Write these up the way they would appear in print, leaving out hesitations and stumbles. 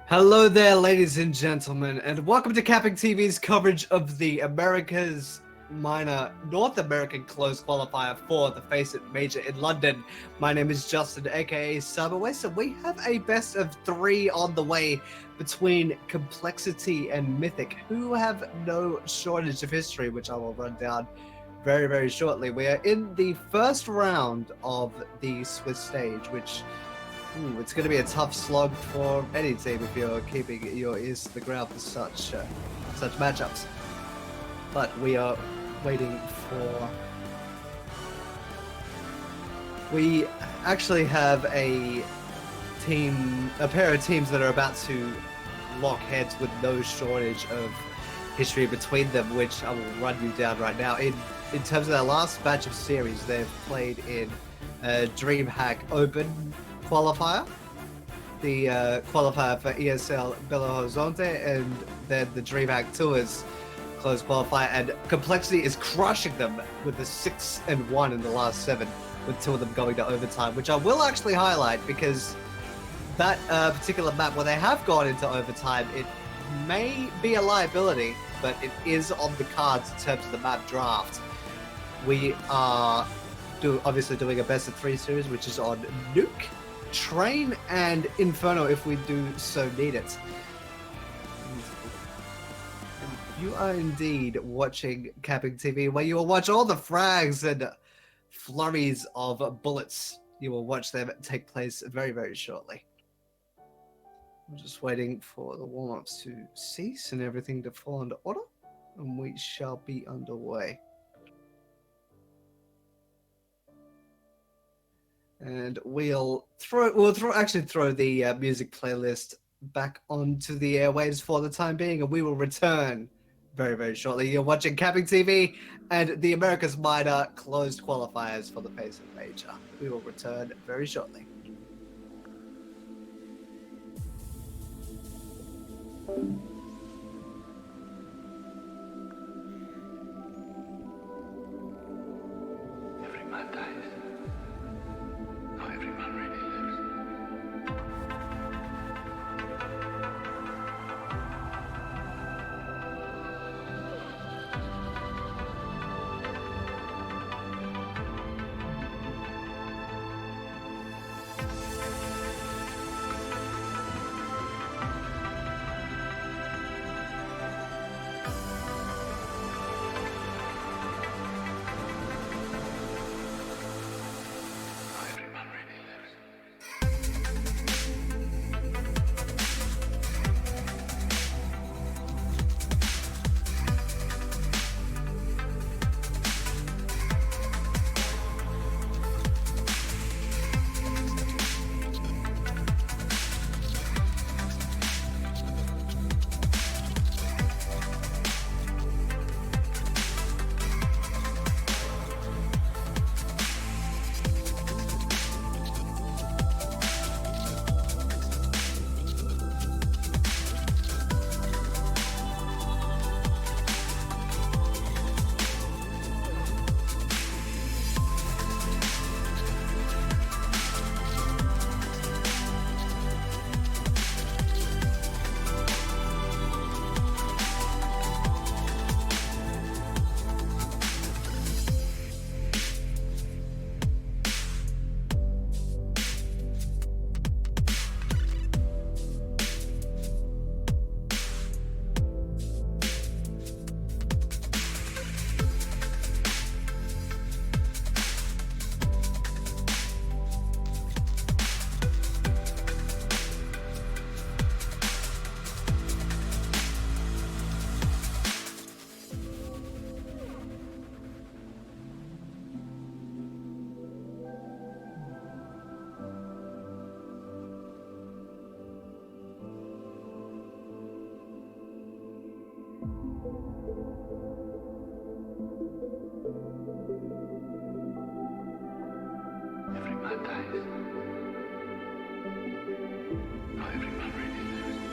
Hello there, ladies and gentlemen, and welcome to CappingTV's coverage of the America's Minor North American Close Qualifier for the FACEIT Major in London. My name is Justin, aka Cyberwaste, and we have a best of three on the way between CompLexity and Mythic, who have no shortage of history, which I will run down very, very shortly. We are in the first round of the Swiss stage, which it's going to be a tough slog for any team if you're keeping your ears to the ground for such matchups. But we are waiting for... We actually have a pair of teams that are about to lock heads with no shortage of history between them, which I will run you down right now. In terms of their last batch of series, they've played in DreamHack Open qualifier, the qualifier for ESL Belo Horizonte, and then the DreamHack Tours close qualifier, and CompLexity is crushing them with a 6-1 in the last 7, with 2 of them going to overtime, which I will actually highlight because that particular map, where they have gone into overtime, it may be a liability, but it is on the cards in terms of the map draft. We are obviously doing a best of 3 series, which is on Nuke, Train, and Inferno if we do so need it. You are indeed watching CappingTV, where you will watch all the frags and flurries of bullets. You will watch them take place very, very shortly. I'm just waiting for the warm-ups to cease and everything to fall into order, and we shall be underway. And we'll throw the music playlist back onto the airwaves for the time being, and we will return very, very shortly. You're watching CappingTV and the America's Minor closed qualifiers for the FACEIT Major. We will return very shortly. Every man dies. Not every man really lives. Every man dies. Not every man really lives.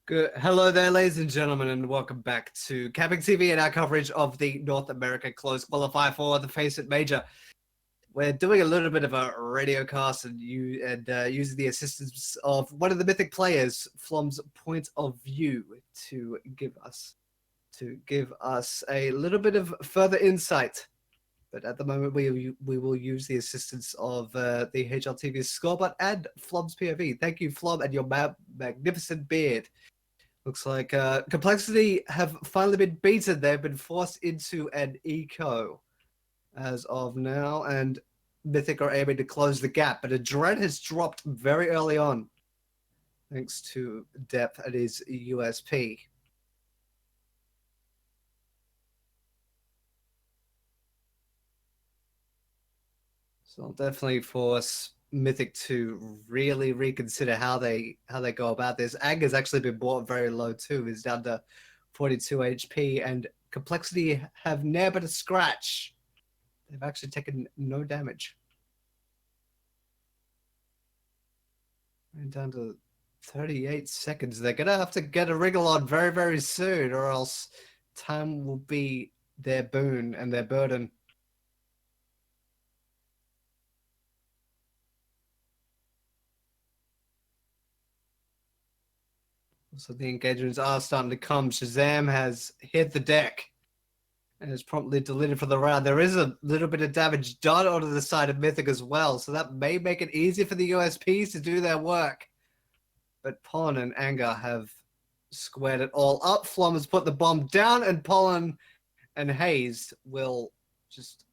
Good. Hello there, ladies and gentlemen, and welcome back to CappingTV and our coverage of the North America Close Qualifier for the FACEIT Major. We're doing a little bit of a radio cast and using the assistance of one of the Mythic players, Flom's point of view, to give us a little bit of further insight. But at the moment, we will use the assistance of the HLTV scoreboard and Flom's POV. Thank you, Flom, and your magnificent beard. Looks like CompLexity have finally been beaten. They've been forced into an eco as of now, and Mythic are able to close the gap. But a dread has dropped very early on, thanks to depth at his USP. So I'll definitely force Mythic to really reconsider how they go about this. Anger's actually been bought very low too. He's down to 42 HP, and CompLexity have never but a scratch. They've actually taken no damage. And down to 38 seconds. They're gonna have to get a wriggle on very, very soon, or else time will be their boon and their burden. So the engagements are starting to come. Shazam has hit the deck and is promptly deleted from the round. There is a little bit of damage done onto the side of Mythic as well, so that may make it easier for the USPs to do their work. But Pollen and Anger have squared it all up. Flom has put the bomb down, and Pollen and Hayes will just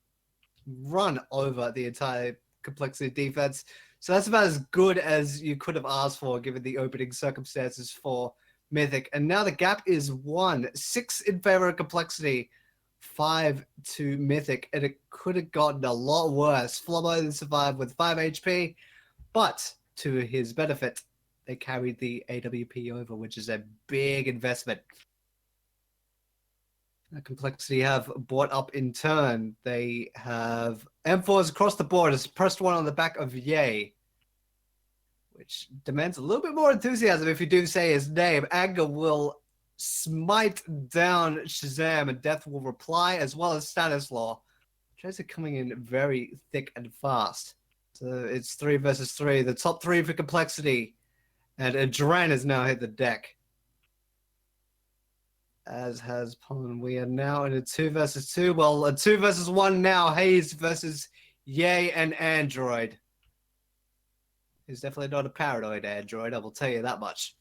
run over the entire CompLexity defense. So that's about as good as you could have asked for, given the opening circumstances for Mythic. And now the gap is 1-6 in favor of CompLexity, 5 to Mythic, and it could have gotten a lot worse. Flomo survived with 5 HP, but to his benefit, they carried the AWP over, which is a big investment. CompLexity have bought up in turn. They have M4s across the board. It's pressed one on the back of Yay, which demands a little bit more enthusiasm if you do say his name. Anger will smite down Shazam, and Death will reply, as well as Stanislaw. Trades are coming in very thick and fast. So it's 3 versus 3. The top 3 for CompLexity. And Adran has now hit the deck, as has Pollen. We are now in a 2 versus 2. Well, a 2 versus 1 now. Hayes versus Yay and Android. He's definitely not a paranoid android, I will tell you that much.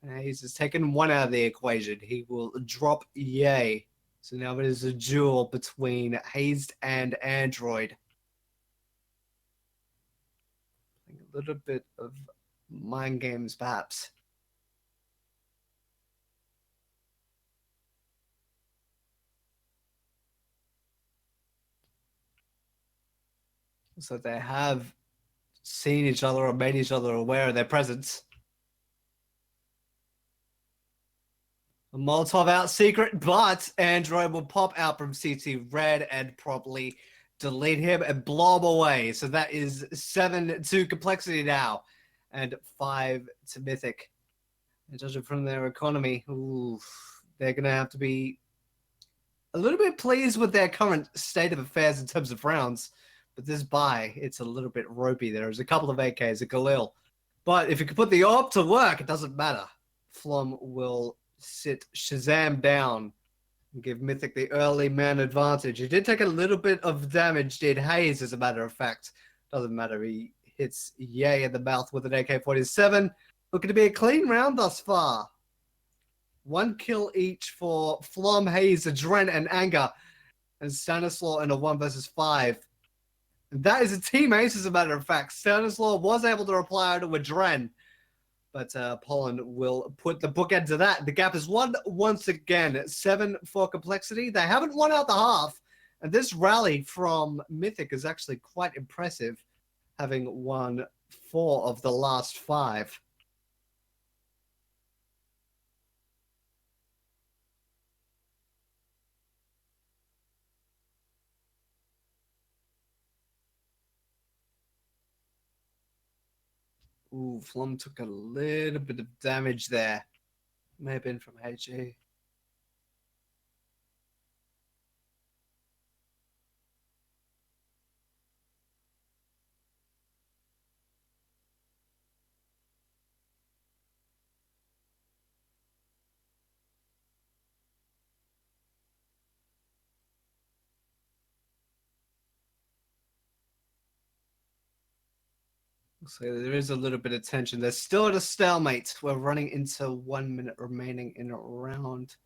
And Hayes has taken 1 out of the equation. He will drop Yay. So now it is a duel between Hayes and Android. A little bit of mind games, perhaps. So they have seen each other or made each other aware of their presence. A Molotov out secret, but Android will pop out from CT red and probably delete him and blow him away. So that is 7 to CompLexity now, and 5 to Mythic. And judging from their economy, they're going to have to be a little bit pleased with their current state of affairs in terms of rounds. But this buy, it's a little bit ropey. There's a couple of AKs, a Galil. But if you can put the AWP to work, it doesn't matter. Flom will sit Shazam down and give Mythic the early man advantage. He did take a little bit of damage, did Hayes, as a matter of fact. Doesn't matter. He hits Yay in the mouth with an AK-47. Looking to be a clean round thus far. 1 kill each for Flom, Hayes, Adren, and Anger. And Stanislaw in a 1 versus 5. And that is a team ace, as a matter of fact. Stanislaw was able to reply to Adren. But Pollen will put the bookend to that. The gap is 1 once again. 7 for CompLexity. They haven't won out the half. And this rally from Mythic is actually quite impressive, having won 4 of the last 5. Ooh, Flom took a little bit of damage there. May have been from HE. So there is a little bit of tension. There's still at a stalemate. We're running into 1 minute remaining in round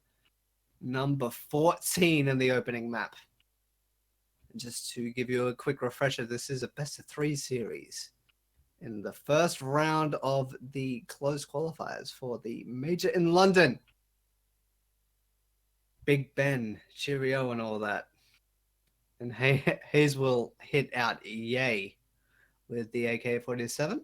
number 14 in the opening map. And just to give you a quick refresher, this is a best of 3 series in the first round of the closed qualifiers for the major in London. Big Ben, cheerio and all that. And Hayes will hit out yay with the AK-47.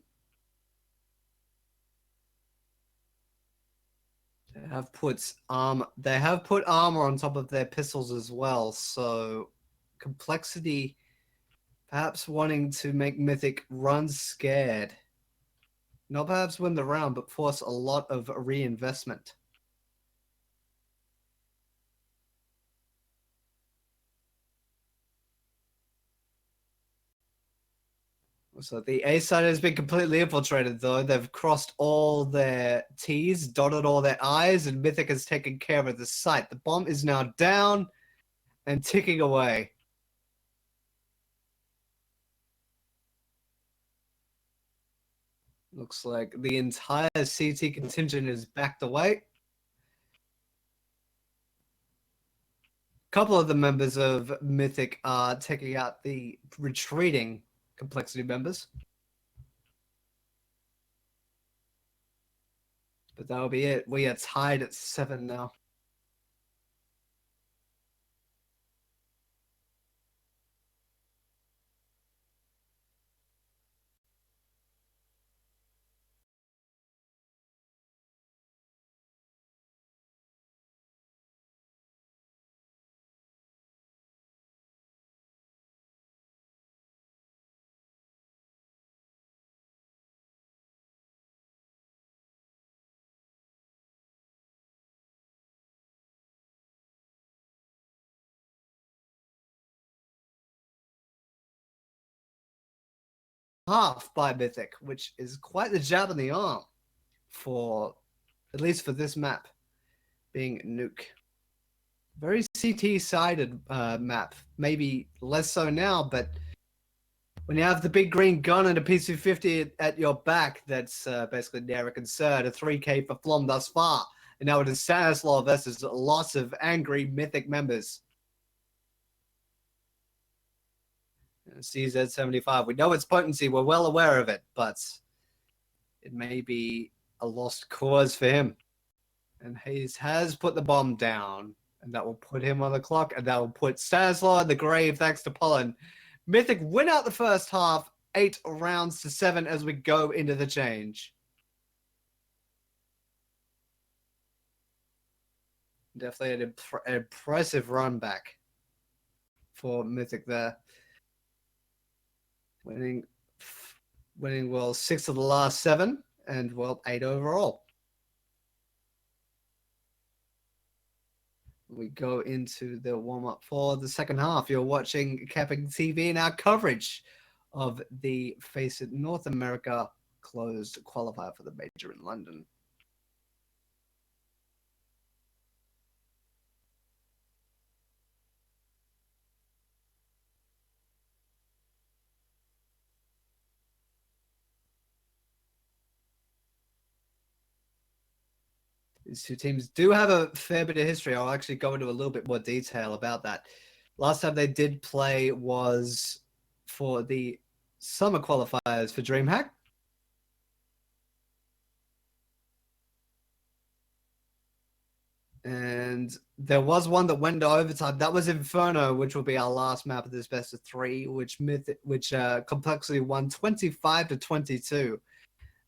They have put armor on top of their pistols as well, so CompLexity perhaps wanting to make Mythic run scared. Not perhaps win the round, but force a lot of reinvestment. So the A side has been completely infiltrated, though. They've crossed all their T's, dotted all their I's, and Mythic has taken care of the site. The bomb is now down and ticking away. Looks like the entire CT contingent is backed away. A couple of the members of Mythic are taking out the retreating CompLexity members. But that'll be it. We are tied at 7 now. Half by Mythic, which is quite the jab in the arm for, at least for this map, being Nuke. Very CT-sided map. Maybe less so now, but when you have the big green gun and a P250 at your back, that's basically never concerned. A 3K for Flom thus far. And now it is Stanislaw versus lots of angry Mythic members. CZ75. We know its potency. We're well aware of it, but it may be a lost cause for him. And Hayes has put the bomb down, and that will put him on the clock, and that will put Stanislaw in the grave thanks to Pollen. Mythic win out the first half, 8 rounds to 7 as we go into the change. Definitely an impressive run back for Mythic there. Winning well 6 of the last 7 and well 8 overall. We go into the warm-up for the second half. You're watching CappingTV and our coverage of the FACEIT North America closed qualifier for the major in London. These two teams do have a fair bit of history. I'll actually go into a little bit more detail about that. Last time they did play was for the summer qualifiers for DreamHack. And there was one that went to overtime. That was Inferno, which will be our last map of this best of 3, which CompLexity won 25-22.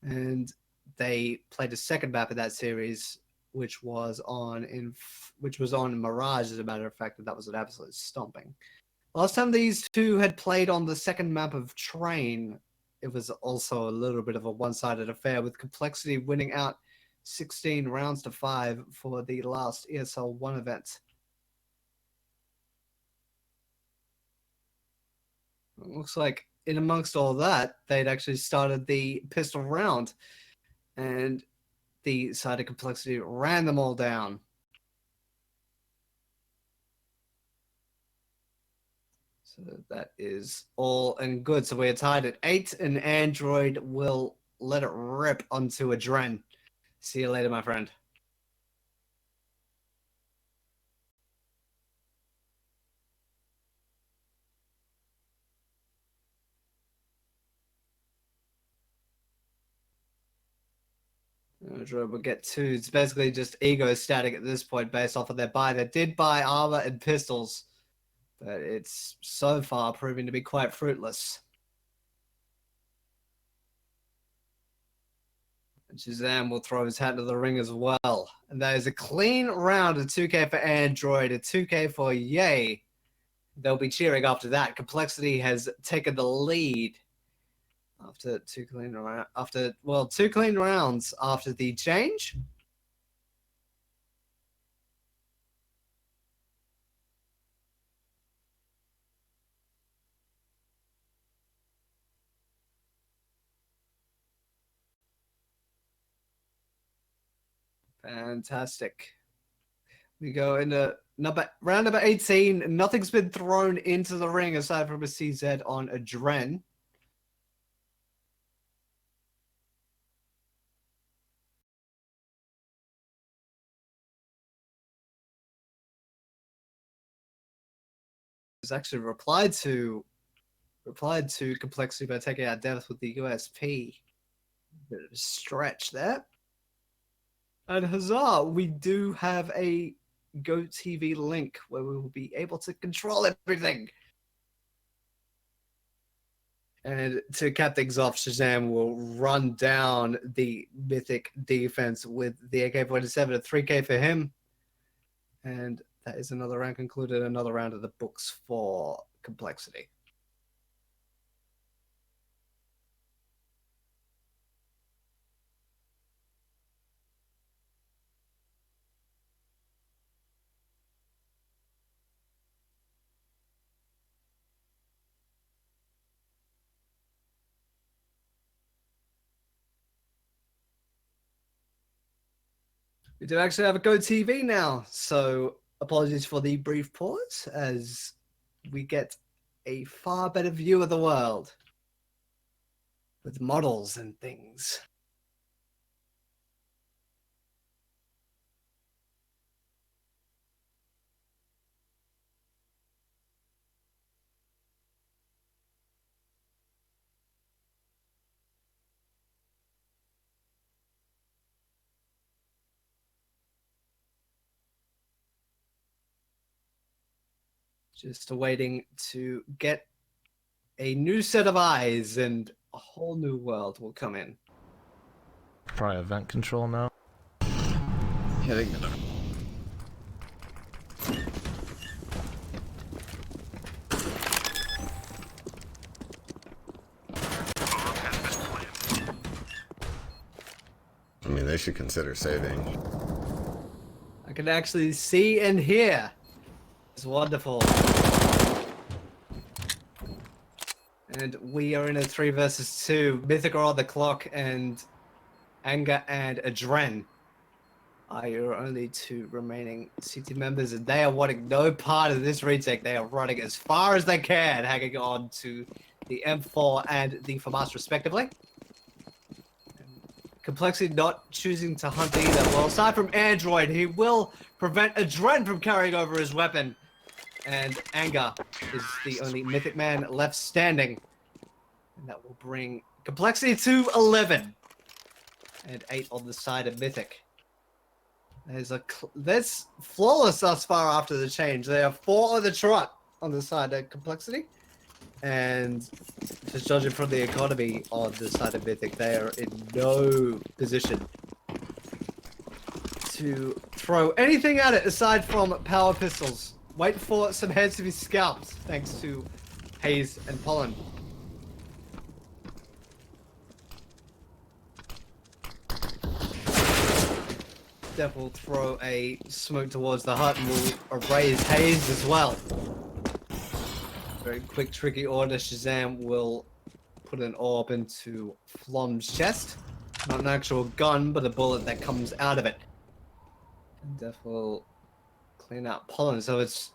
And they played a second map of that series, which was on Mirage, as a matter of fact, and that was an absolute stomping. Last time these two had played on the second map of Train, it was also a little bit of a one-sided affair, with Complexity winning out 16 rounds to 5 for the last ESL 1 event. It looks like in amongst all that, they'd actually started the pistol round, and the side of Complexity ran them all down. So that is all and good. So we're tied at 8, and Android will let it rip onto Adren. See you later, my friend. Android will get 2. It's basically just ego static at this point based off of their buy. They did buy armor and pistols, but it's so far proving to be quite fruitless. And Shazam will throw his hat into the ring as well. And that is a clean round, a 2K for Android, a 2K for Yay. They'll be cheering after that. Complexity has taken the lead after two clean rounds after the change. Fantastic. We go into round number 18. Nothing's been thrown into the ring aside from a CZ on Adren. Has actually replied to Complexity by taking out Depth with the USP. Bit of a stretch there. And huzzah, we do have a GoTV link where we will be able to control everything. And to cap things off, Shazam will run down the Mythic defense with the AK-47, a 3K for him. And that is another round concluded, another round of the books for Complexity. We do actually have a GoTV now, so apologies for the brief pause as we get a far better view of the world with models and things. Just waiting to get a new set of eyes and a whole new world will come in. Probably event control now. Hitting the I mean, they should consider saving. I can actually see and hear. It's wonderful. And we are in a 3 versus 2. Mythic are on the clock, and Anger and Adren are your only 2 remaining CT members, and they are wanting no part of this retake. They are running as far as they can, hanging on to the M4 and the FAMAS respectively. Complexity not choosing to hunt either. Well, aside from Android, he will prevent Adren from carrying over his weapon. And Anger is the only Mythic man left standing. And that will bring Complexity to 11. And 8 on the side of Mythic. That's flawless thus far after the change. They are 4 on the trot on the side of Complexity. And just judging from the economy on the side of Mythic, they are in no position to throw anything at it aside from power pistols. Wait for some heads to be scalped, thanks to Haze and Pollen. Def will throw a smoke towards the hut and will raise haze as well. Very quick, tricky order. Shazam will put an orb into Flom's chest. Not an actual gun, but a bullet that comes out of it. And Def will clean out pollen, so it's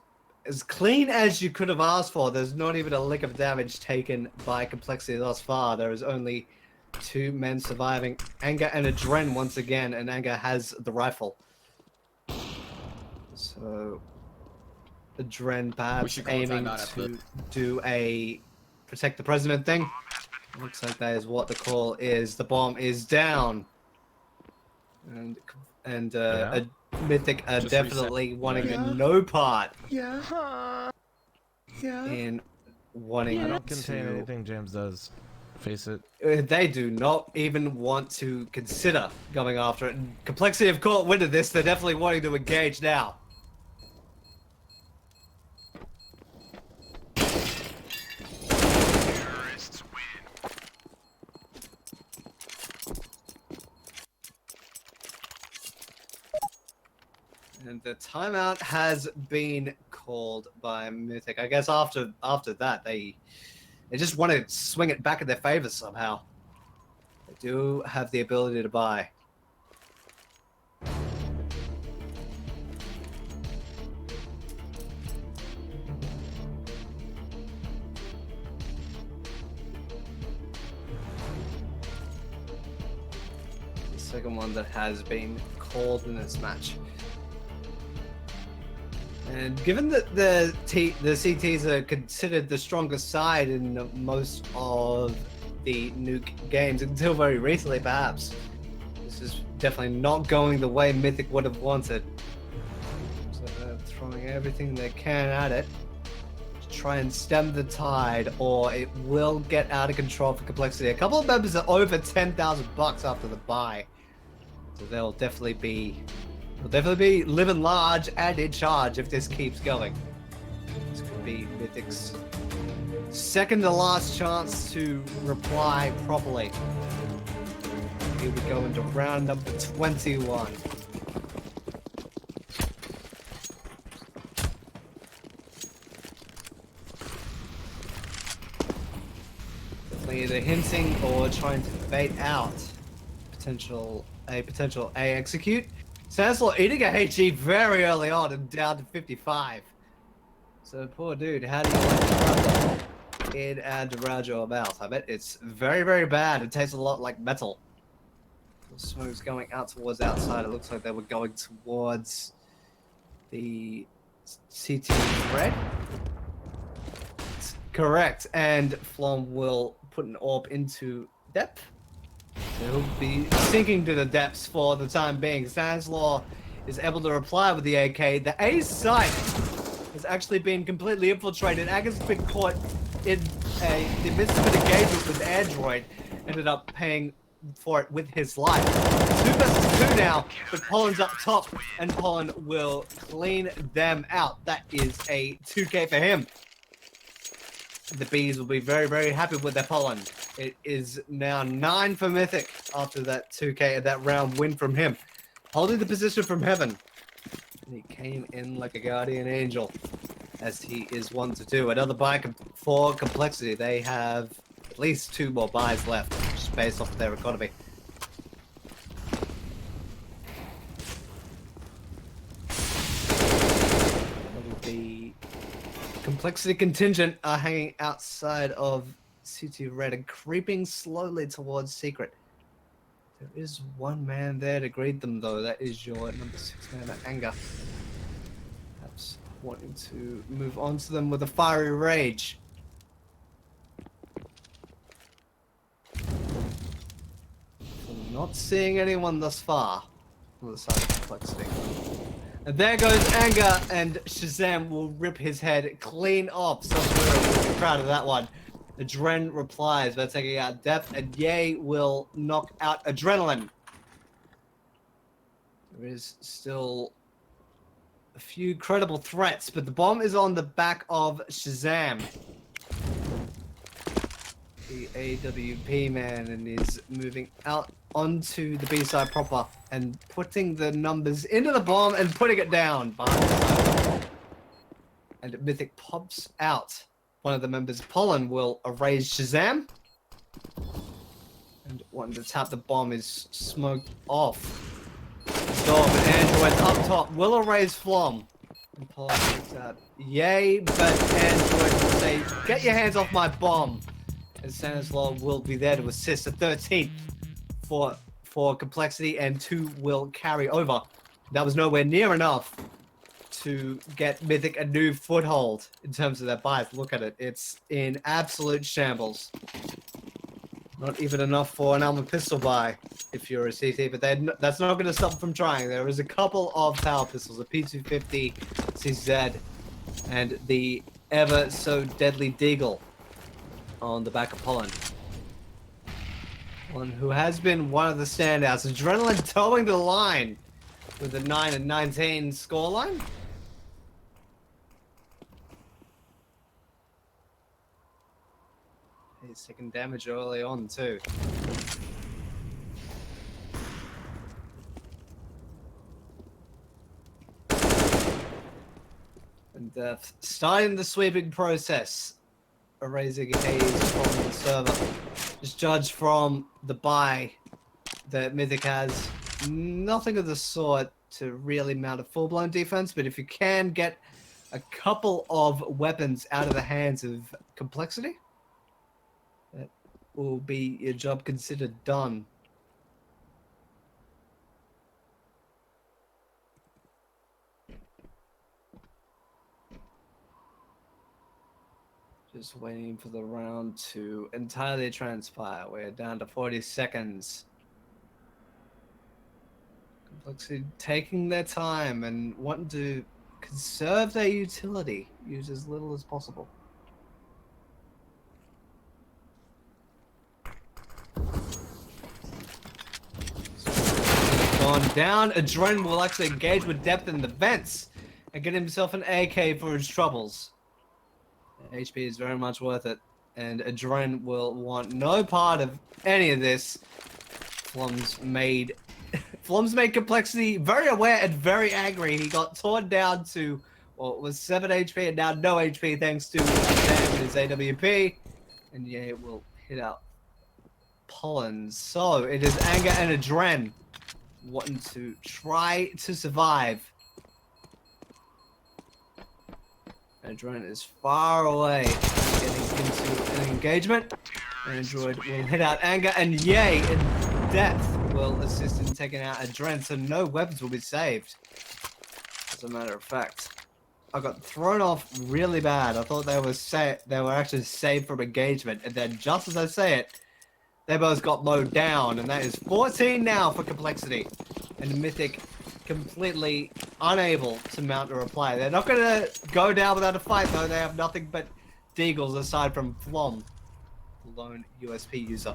as clean as you could have asked for. There's not even a lick of damage taken by Complexity thus far. There is only 2 men surviving. Anger and Adren once again, and Anger has the rifle. So Adren perhaps aiming to do a protect the president thing. Looks like that is what the call is. The bomb is down. And Yeah. Mythic are Just definitely wanting a no part in wanting I don't to... contain anything James does. Face it. They do not even want to consider going after it. And Complexity have caught wind of this. They're definitely wanting to engage now. And the timeout has been called by Mythic. I guess after that, they just want to swing it back in their favor somehow. They do have the ability to buy. The second one that has been called in this match. And given that the CTs are considered the strongest side in most of the nuke games, until very recently perhaps, this is definitely not going the way Mythic would have wanted. So they're throwing everything they can at it to try and stem the tide, or it will get out of control for Complexity. A couple of members are over 10,000 bucks after the buy, so they'll definitely be living large and in charge if this keeps going. This could be Mythic's second to last chance to reply properly. Here we go into round number 21. Definitely either hinting or trying to bait out a potential A execute. Sanslaw eating a HE very early on and down to 55. So poor dude, how do you like to rub in and around your mouth? I bet it's very, very bad. It tastes a lot like metal. The smoke's going out towards outside. It looks like they were going towards the CT red. Correct. And Flom will put an orb into depth. He'll be sinking to the depths for the time being. Sanslaw is able to reply with the AK. The A site has actually been completely infiltrated. Ag's been caught in the midst of an engagement with Android. Ended up paying for it with his life. 2 versus 2 now, but Pollen's up top, and Pollen will clean them out. That is a 2K for him. The Bees will be very, very happy with their Pollen. It is now 9 for Mythic after that 2K, that round win from him. Holding the position from heaven. And he came in like a guardian angel, as he is wont to do. Another buy for Complexity. They have at least 2 more buys left, just based off of their economy. The Complexity contingent are hanging outside of CT Red and creeping slowly towards Secret. There is 1 man there to greet them, though. That is your number 6 man, Anger. Perhaps wanting to move on to them with a fiery rage. Not seeing anyone thus far on the side of Complexity. And there goes Anger, and Shazam will rip his head clean off. So we're proud of that one. Adren replies by taking out Depth, and Ye will knock out Adrenaline. There is still a few credible threats, but the bomb is on the back of Shazam. the AWP man, and is moving out onto the B side proper and putting the numbers into the bomb and putting it down behind the side. And Mythic pops out. One of the members of Pollen will erase Shazam. And one to tap the bomb is smoked off. Dog and Android up top will erase Flom. And Pollen takes out. Yay, but Android will say, get your hands off my bomb. And Stanislaw will be there to assist. The 13th for CompLexity, and 2 will carry over. That was nowhere near enough to get Mythic a new foothold in terms of their buys. Look at it. It's in absolute shambles. Not even enough for an armor pistol buy if you're a CT, but that's not going to stop them from trying. There is a couple of power pistols, a P250 CZ, and the ever so deadly Deagle on the back of Pollen. One who has been one of the standouts. Adrenaline towing the line with a 9 and 19 scoreline. He's taking damage early on too. And starting the sweeping process. Erasing haze from the server. Just judge from the buy that Mythic has nothing of the sort to really mount a full-blown defense, but if you can get a couple of weapons out of the hands of CompLexity, that will be your job considered done. Just waiting for the round to entirely transpire. We're down to 40 seconds. CompLexity taking their time and wanting to conserve their utility. Use as little as possible. Gone down. Adren will actually engage with depth in the vents and get himself an AK for his troubles. HP is very much worth it, and Adren will want no part of any of this. Flom's made CompLexity very aware and very angry. He got torn down to what was 7 HP and now no HP thanks to Sam and his AWP. And yeah, it will hit out Pollen. So it is Anger and Adren wanting to try to survive. Adren is far away, getting into an engagement. Android will hit out Anger, and yay, in depth will assist in taking out Adren, so no weapons will be saved. As a matter of fact, I got thrown off really bad. I thought they were actually saved from engagement, and then just as I say it, they both got mowed down, and that is 14 now for CompLexity. And Mythic completely unable to mount a reply. They're not going to go down without a fight, though. They have nothing but deagles aside from Flom, the lone USP user.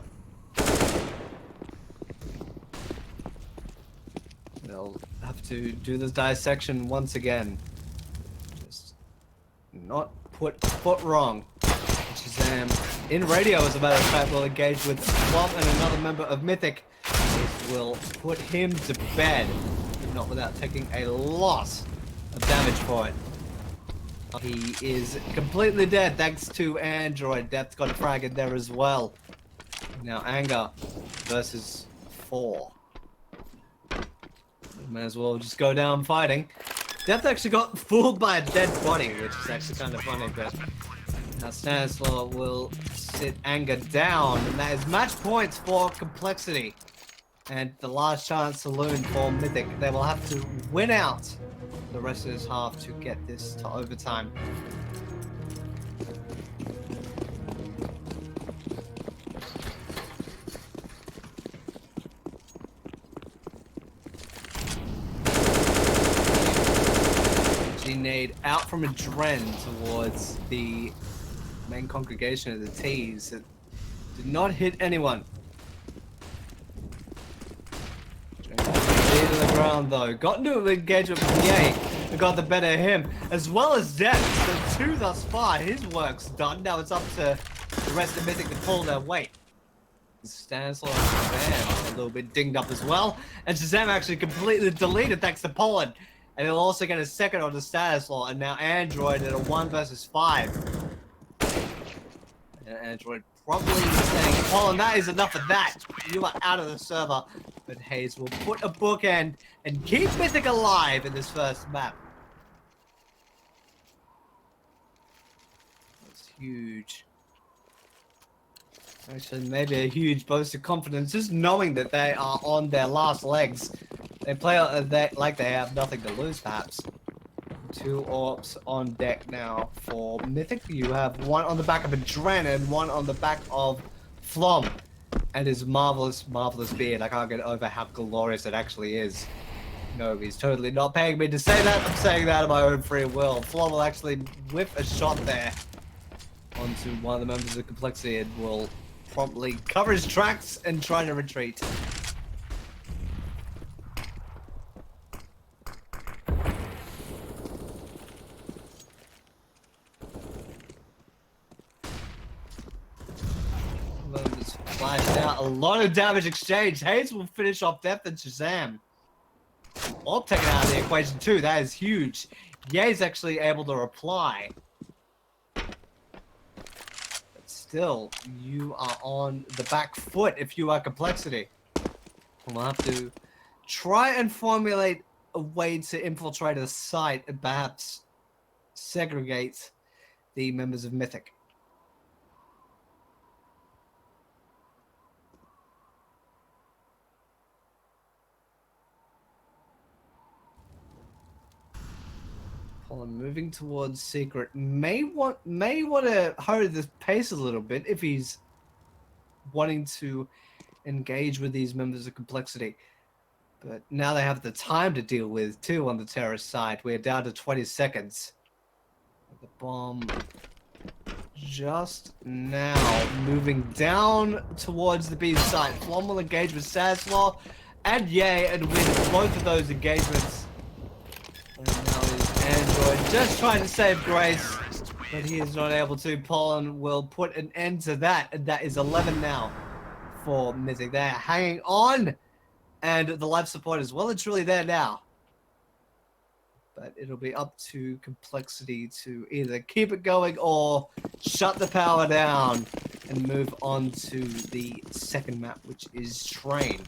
They'll have to do this dissection once again. Just not put foot wrong. Shazam in radio, as a matter of fact, will engage with Flom and another member of Mythic. This will put him to bed. Not without taking a lot of damage for it. He is completely dead thanks to Android. Depth's got a frag in there as well. Now Anger versus 4. May as well just go down fighting. Depth actually got fooled by a dead body, which is actually kind of funny, but now Stanislaw will sit Anger down, and that is match points for CompLexity. And the last chance saloon for Mythic. They will have to win out the rest of this half to get this to overtime. G-nade out from Adren towards the main congregation of the T's. It did not hit anyone. To the ground though. Got into an engagement with Yay and got the better of him, as well as Death. So 2 thus far. His work's done. Now it's up to rest of Mythic to pull their weight. Stanislaw and Shazam a little bit dinged up as well. And Shazam actually completely deleted thanks to Poland. And he'll also get a second on the Stanislaw. And now Android at a 1 versus 5. And Android probably saying, Poland, that is enough of that. You are out of the server. But Hayes will put a bookend and keep Mythic alive in this first map. That's huge. Actually, maybe a huge boost of confidence, just knowing that they are on their last legs. They play like they have nothing to lose, perhaps. 2 AWPs on deck now for Mythic. You have one on the back of Adren and one on the back of Flom. And his marvelous, marvelous beard. I can't get over how glorious it actually is. No, he's totally not paying me to say that. I'm saying that of my own free will. Flom will actually whip a shot there onto one of the members of CompLexity and will promptly cover his tracks and try to retreat. Just flashed out. A lot of damage exchanged. Hayes will finish off Death and Shazam. All taken out of the equation too. That is huge. Ye's actually able to reply. Still, you are on the back foot if you are CompLexity. We'll have to try and formulate a way to infiltrate a site and perhaps segregate the members of Mythic. Poland moving towards Secret may want to hurry the pace a little bit if he's wanting to engage with these members of CompLexity. But now they have the time to deal with too on the terrorist side. We're down to 20 seconds. The bomb just now moving down towards the B site. Flom will engage with Stanislaw and Ye and win both of those engagements. And now is Android just trying to save Grace, but he is not able to. Poland will put an end to that, and that is 11 now for Mythic. They're hanging on, and the life support is well and truly there now. But it'll be up to CompLexity to either keep it going or shut the power down and move on to the second map, which is Train.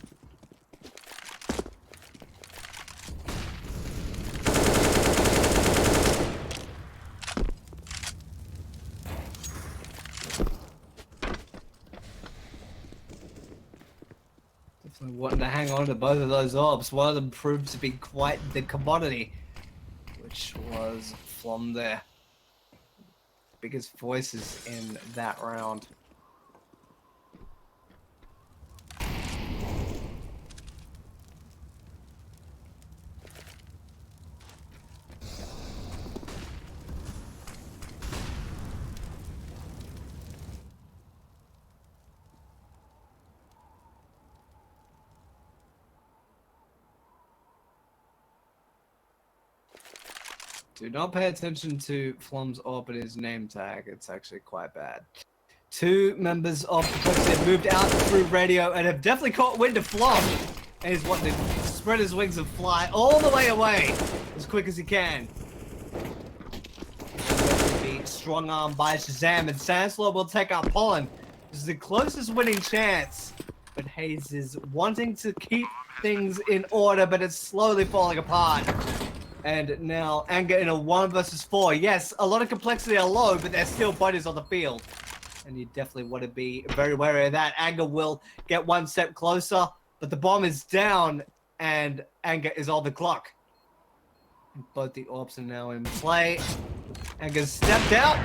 Wanting to hang on to both of those orbs. One of them proved to be quite the commodity, which was Flom there. Biggest voices in that round. Do not pay attention to Flom's AWP and his name tag. It's actually quite bad. 2 members of CompLexity have moved out through radio and have definitely caught wind of Flom. And he's wanting to spread his wings and fly all the way away as quick as he can. Be strong-armed by Shazam, and Stanislaw will take out Poland. This is the closest winning chance. But Hayes is wanting to keep things in order, but it's slowly falling apart. And now Anger in a 1 versus 4. Yes, a lot of CompLexity are low, but they're still buddies on the field. And you definitely want to be very wary of that. Anger will get 1 step closer, but the bomb is down, and Anger is on the clock. And both the AWPs are now in play. Anger's stepped out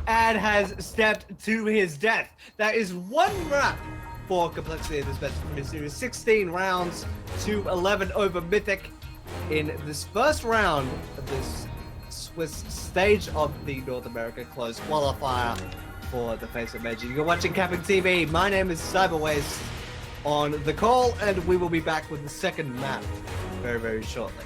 and has stepped to his death. That is 1 wrap for CompLexity in this best of 3 series. 16 rounds to 11 over Mythic in this first round of this Swiss stage of the North America Closed Qualifier for the FACEIT Major. You're watching CappingTV. My name is Cyberwaste on the call, and we will be back with the second map very, very shortly.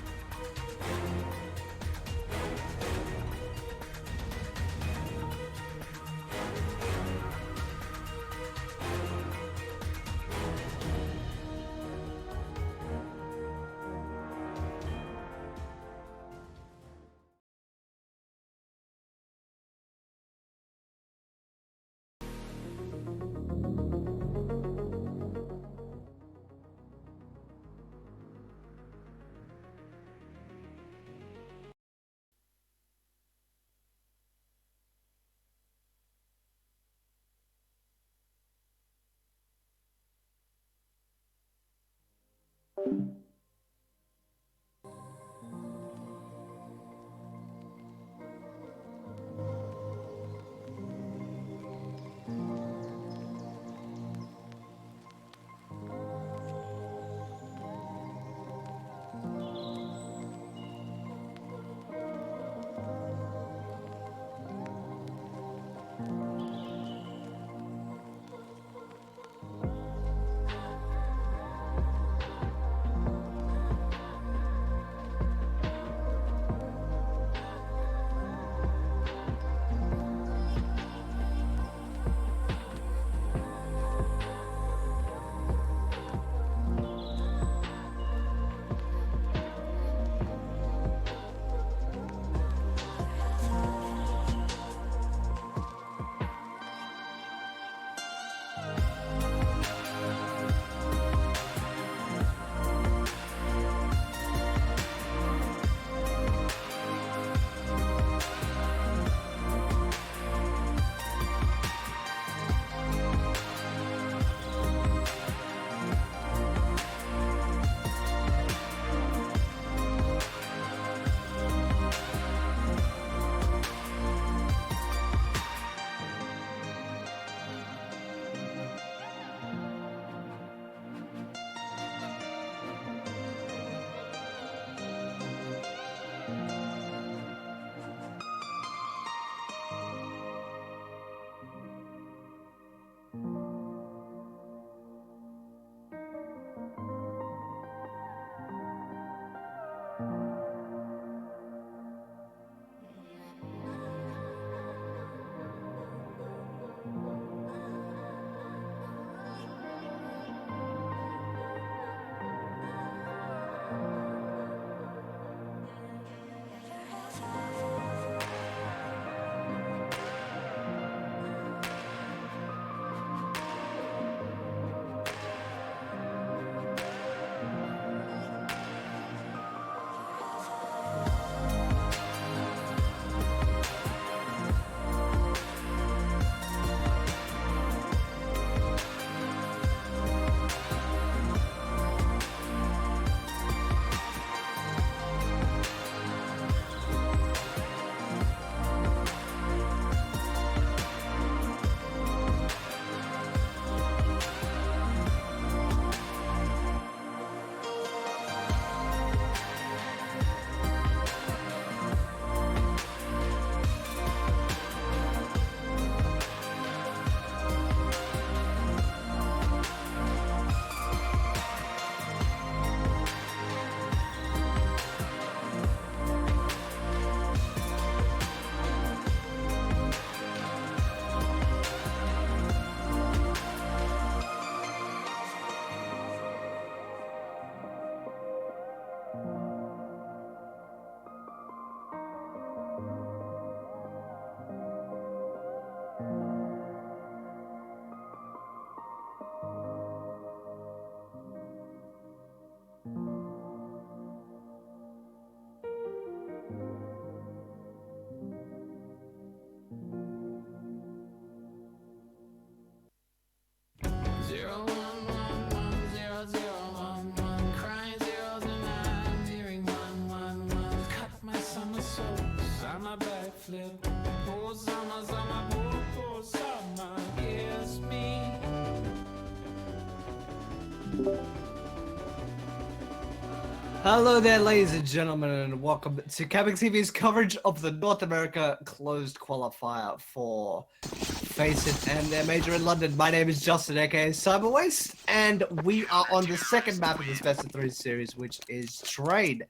Hello there, ladies and gentlemen, and welcome to CappingTV's coverage of the North America closed qualifier for FACEIT and their major in London. My name is Justin, aka Cyberwaste, and we are on the second map of this best of 3 series, which is Trade.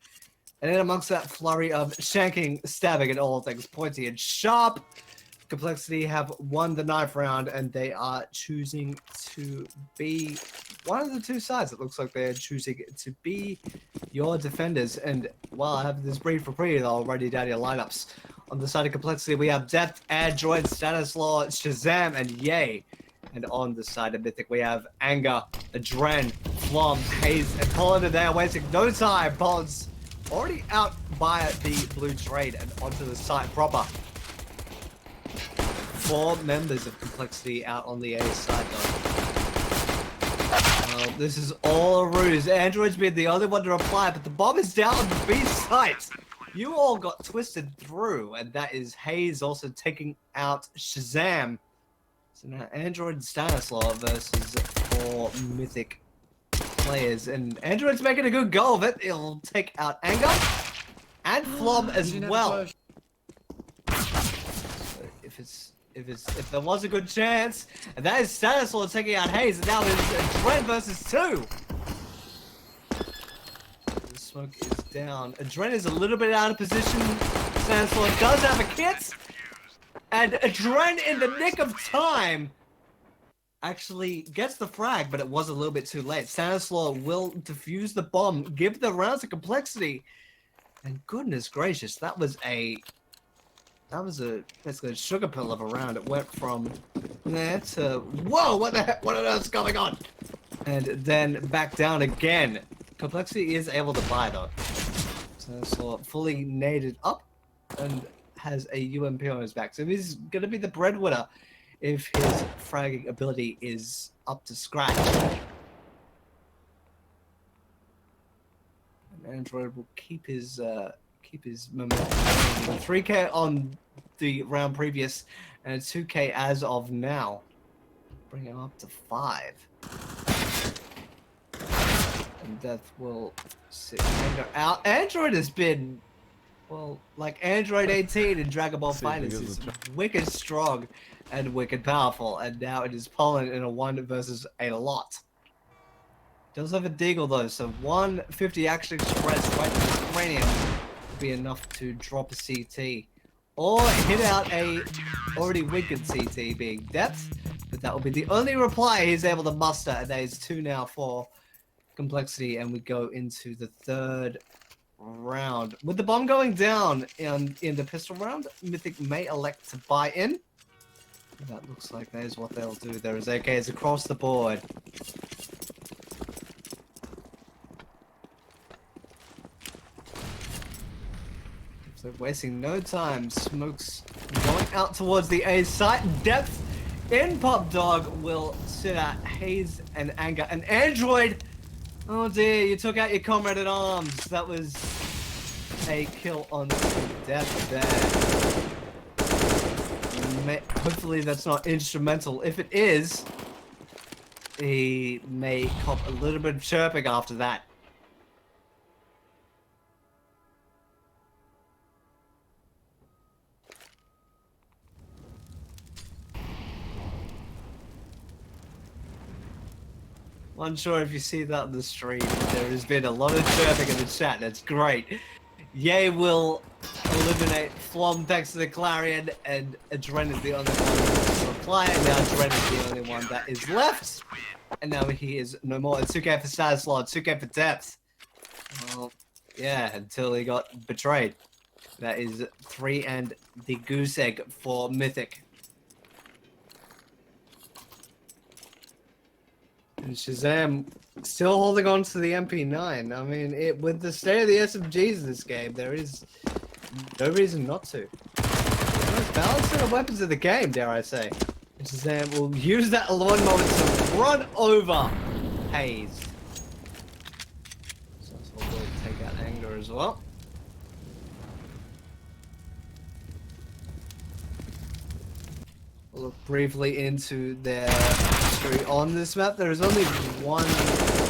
And then amongst that flurry of shanking, stabbing, and all things pointy and sharp, CompLexity have won the 9th round, and they are choosing to be one of the two sides. It looks like they're choosing to be your defenders. And while I have this brief for free, I'll run you down your lineups. On the side of CompLexity, we have Depth, Android, Stanislaw, Shazam, and Yay. And on the side of Mythic, we have Anger, Adren, Flom, Haze, and Pollard. And they're wasting no time. Pollard's already out by the blue trade and onto the site proper. 4 members of CompLexity out on the A side though. Well, this is all a ruse. Android's been the only one to reply, but the bomb is down on the B site. You all got twisted through, and that is Hayes also taking out Shazam. So now Android and Stanislaw versus 4 Mythic players, and Android's making a good go of it. He'll take out Anger and Flom as well. So if there was a good chance, and that is Stanislaw taking out Hayes, and now it's Adren versus 2. The smoke is down. Adren is a little bit out of position. Stanislaw does have a kit, and Adren in the nick of time actually gets the frag, but it was a little bit too late. Stanislaw will defuse the bomb, give the round to Complexity, and goodness gracious, that was basically a sugar pill of a round. It went from there to whoa, what the heck? What on earth's going on? And then back down again. Complexity is able to buy though. Stanislaw fully naded up and has a UMP on his back, so he's gonna be the breadwinner if his fragging ability is up to scratch. And Android will keep his momentum. 3K on the round previous, and 2K as of now. Bring him up to 5. And Death will sit Anger out. Android has been, well, like Android 18 in Dragon Ball Fighters is wicked strong and wicked powerful, and now it is Poland in a 1 versus a lot. Does have a deagle though, so 150 action express right to the cranium will be enough to drop a CT. Or hit out a already wicked CT being Depth, but that will be the only reply he's able to muster, and that is 2 now for Complexity, and we go into the 3rd round. With the bomb going down in the pistol round, Mythic may elect to buy in. That looks like that is what they'll do. There is AKs across the board. So wasting no time. Smokes going out towards the A site. Depth in Pop Dog will sit at Hayes and Anger. And Android, oh dear, you took out your comrade at arms. That was a kill on Depth there. Hopefully that's not instrumental. If it is, he may cop a little bit of chirping after that. Unsure if you see that in the stream. There has been a lot of chirping in the chat. That's great. Ye will eliminate Flom thanks to the Clarion, and Adren is the only one to reply, and now Adren is the only one that is left. And now he is no more. It's 2K for Stanislaw, 2K for Depth. Well, yeah, until he got betrayed. That is 3 and the goose egg for Mythic. And Shazam still holding on to the MP9. I mean, with the state of the SMGs in this game, there is no reason not to. The most balanced set of weapons in the game, dare I say. And Shazam will use that alone moment to run over Hayes. So we'll take out Anger as well. We'll look briefly into their history on this map. There is only one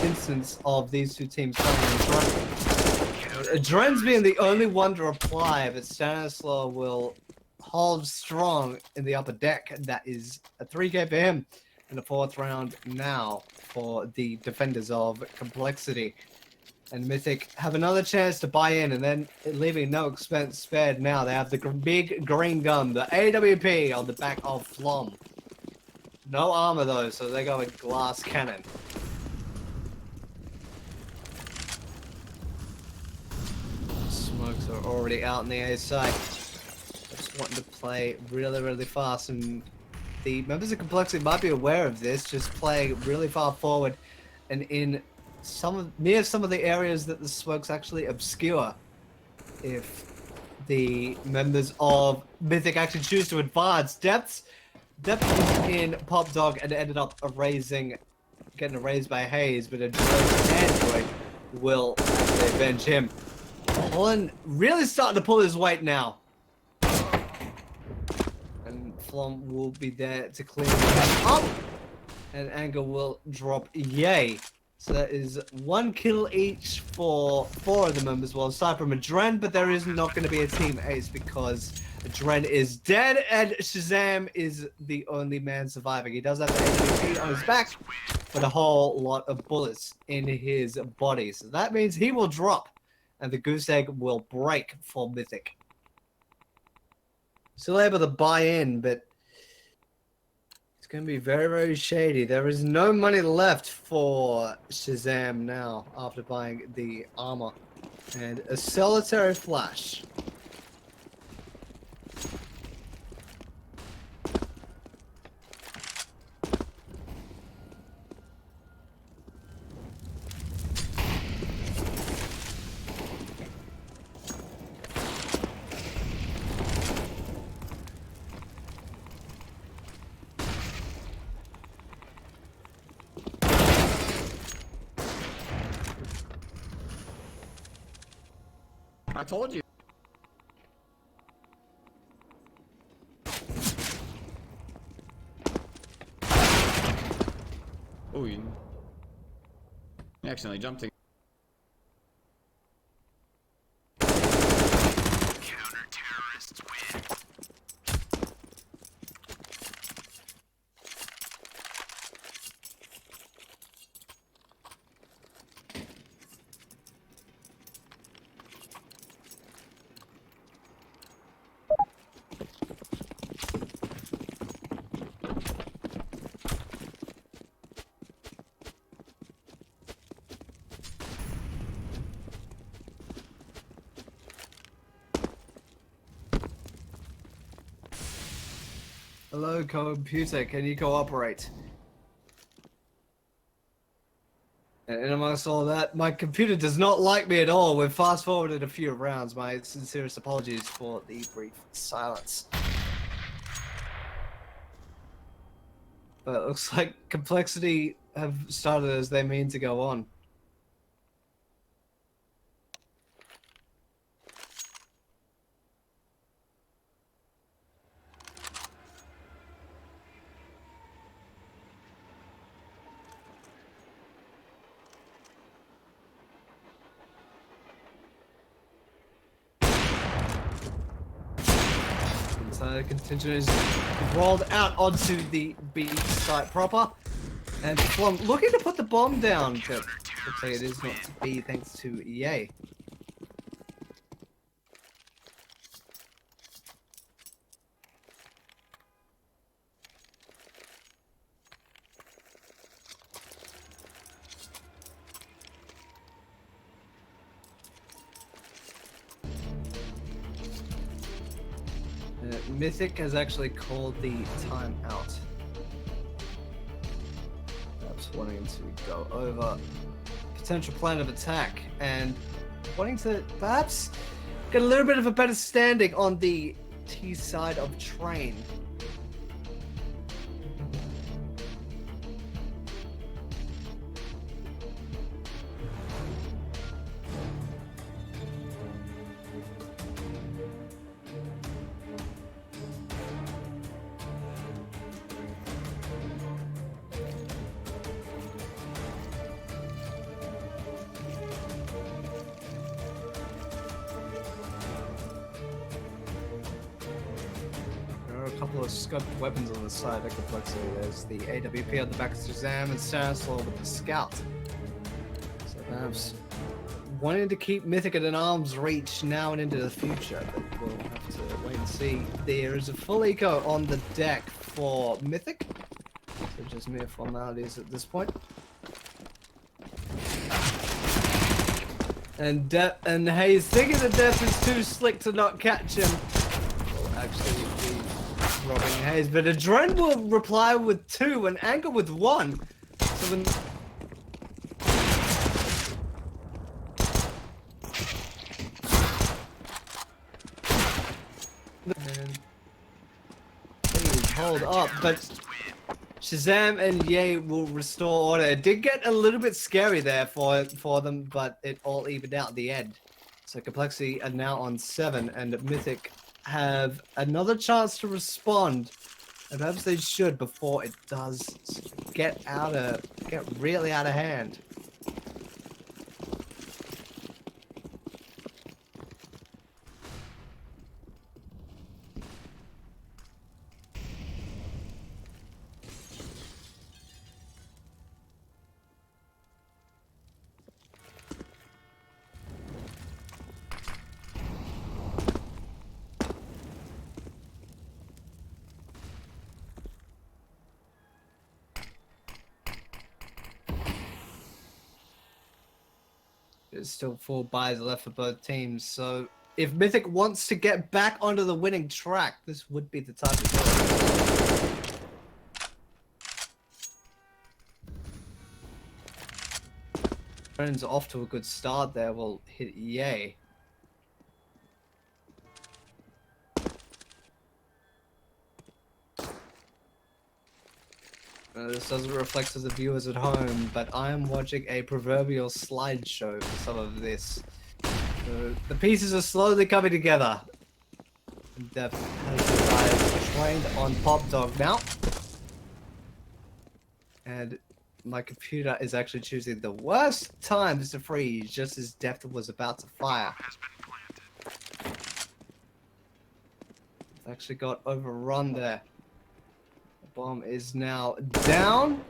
instance of these two teams playing in Adren. Adren's being the only one to reply, but Stanislaw will hold strong in the upper deck. That is a 3K for him in the 4th round now for the defenders of Complexity. And Mythic have another chance to buy in, and then leaving no expense spared now. They have the big green gun, the AWP on the back of Flom. No armor though, so they go with glass cannon. Smokes are already out in the A side. Just wanting to play really fast, and the members of Complexity might be aware of this, just playing really far forward and in near some of the areas that the smokes actually obscure. If the members of Mythic actually choose to advance, Depth was in Pop Dog and ended up erasing getting erased by Hayes, but a android will actually avenge him. Holland really starting to pull his weight now. And Flom will be there to clean him up. And Anger will drop yay. So that is 1 kill each for 4 of the members, well, aside from Adren, but there is not going to be a team ace because Adren is dead and Shazam is the only man surviving. He does have the HP on his back, but a whole lot of bullets in his body. So that means he will drop and the goose egg will break for Mythic. Still able to buy in, but it's going to be very, very shady. There is no money left for Shazam now after buying the armor. And a solitary flash. I told you. Oh, you accidentally jumped. Counter-terrorists win. Hello, computer. Can you cooperate? And amongst all that, my computer does not like me at all. We've fast forwarded a few rounds. My sincerest apologies for the brief silence. But it looks like CompLexity have started as they mean to go on. The contingent is rolled out onto the B site proper, and Flom looking to put the bomb down, but looks like it is not to be thanks to EA. Mythic has actually called the timeout. Perhaps wanting to go over potential plan of attack and wanting to perhaps get a little bit of a better standing on the T side of train. Couple of scoped weapons on the side of CompLexity. There's the AWP on the back of Shazam and Stanislaw with the Scout. So perhaps wanting to keep Mythic at an arm's reach now and into the future, but we'll have to wait and see. There is a full eco on the deck for Mythic, so just mere formalities at this point. And Hayes thinking that Death is too slick to not catch him. Will actually be robbing Hayes, but Adren will reply with 2 and Anger with 1. So when and please hold up, but Shazam and Ye will restore order. It did get a little bit scary there for them, but it all evened out at the end. So CompLexity are now on 7, and Mythic have another chance to respond. And perhaps they should before it does get really out of hand. There's still 4 buys left for both teams, so if Mythic wants to get back onto the winning track, this would be the time to do it. Brennan's off to a good start there. We'll hit yay. This doesn't reflect to the viewers at home, but I am watching a proverbial slideshow for some of this. The pieces are slowly coming together. Depth has his eyes trained on Pop Dog now. And my computer is actually choosing the worst times to freeze just as Depth was about to fire. It's actually got overrun there. Bomb is now down,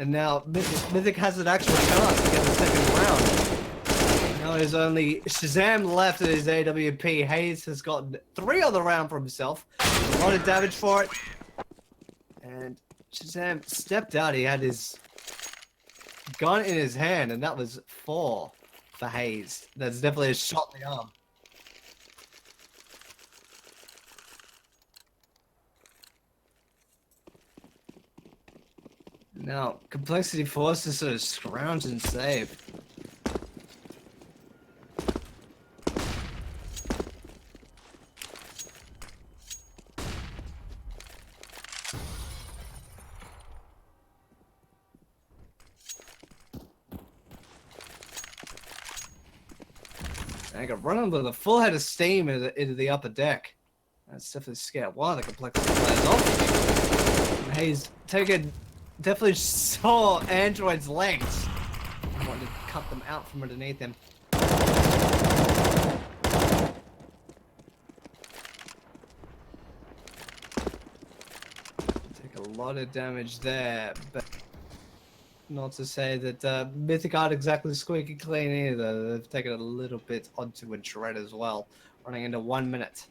and now Mythic has an actual chance to get the second round. Now there's only Shazam left at his AWP. Hayes has gotten 3 on the round for himself. A lot of damage for it. And Shazam stepped out. He had his gun in his hand, and that was 4 for Hayes. That's definitely a shot in the arm. Now, CompLexity forced to sort of scrounge and save. I got running with a full head of steam into the upper deck. That's definitely scared one of the CompLexity players off. And Hayes definitely saw Android's legs. I wanted to cut them out from underneath him. Take a lot of damage there, but not to say that Mythic aren't exactly squeaky clean either. They've taken a little bit onto a dread as well, running into 1 minute.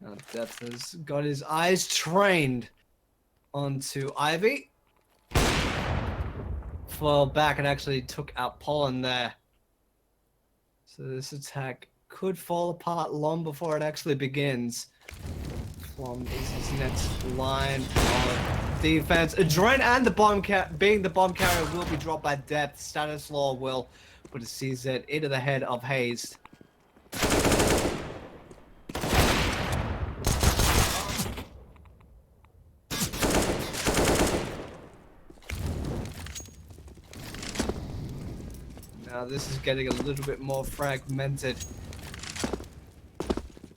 Now Depth has got his eyes trained onto Ivy. Fell back and actually took out Pollen there. So this attack could fall apart long before it actually begins. Flom is his next line of defense. Adren and the bomb being the bomb carrier will be dropped by Depth. Stanislaw will put a CZ into the head of Hayes. Now this is getting a little bit more fragmented.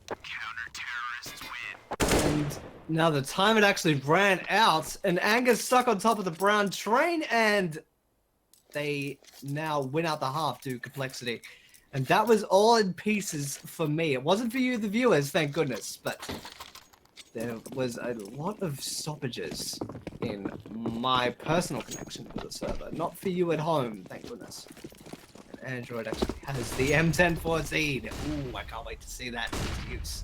Counter-terrorists win. And now the time it actually ran out, and Anger's stuck on top of the brown train, and they now win out the half to CompLexity. And that was all in pieces for me. It wasn't for you, the viewers, thank goodness, but there was a lot of stoppages in my personal connection to the server. Not for you at home, thank goodness. Android actually has the M1014. Ooh, I can't wait to see that in use.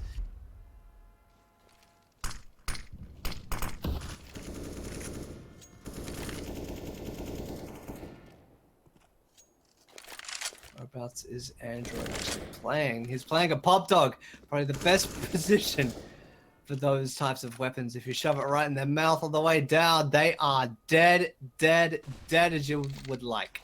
Whereabouts is Android actually playing? He's playing a Pop Dog. Probably the best position for those types of weapons. If you shove it right in their mouth on the way down, they are dead, dead, dead as you would like.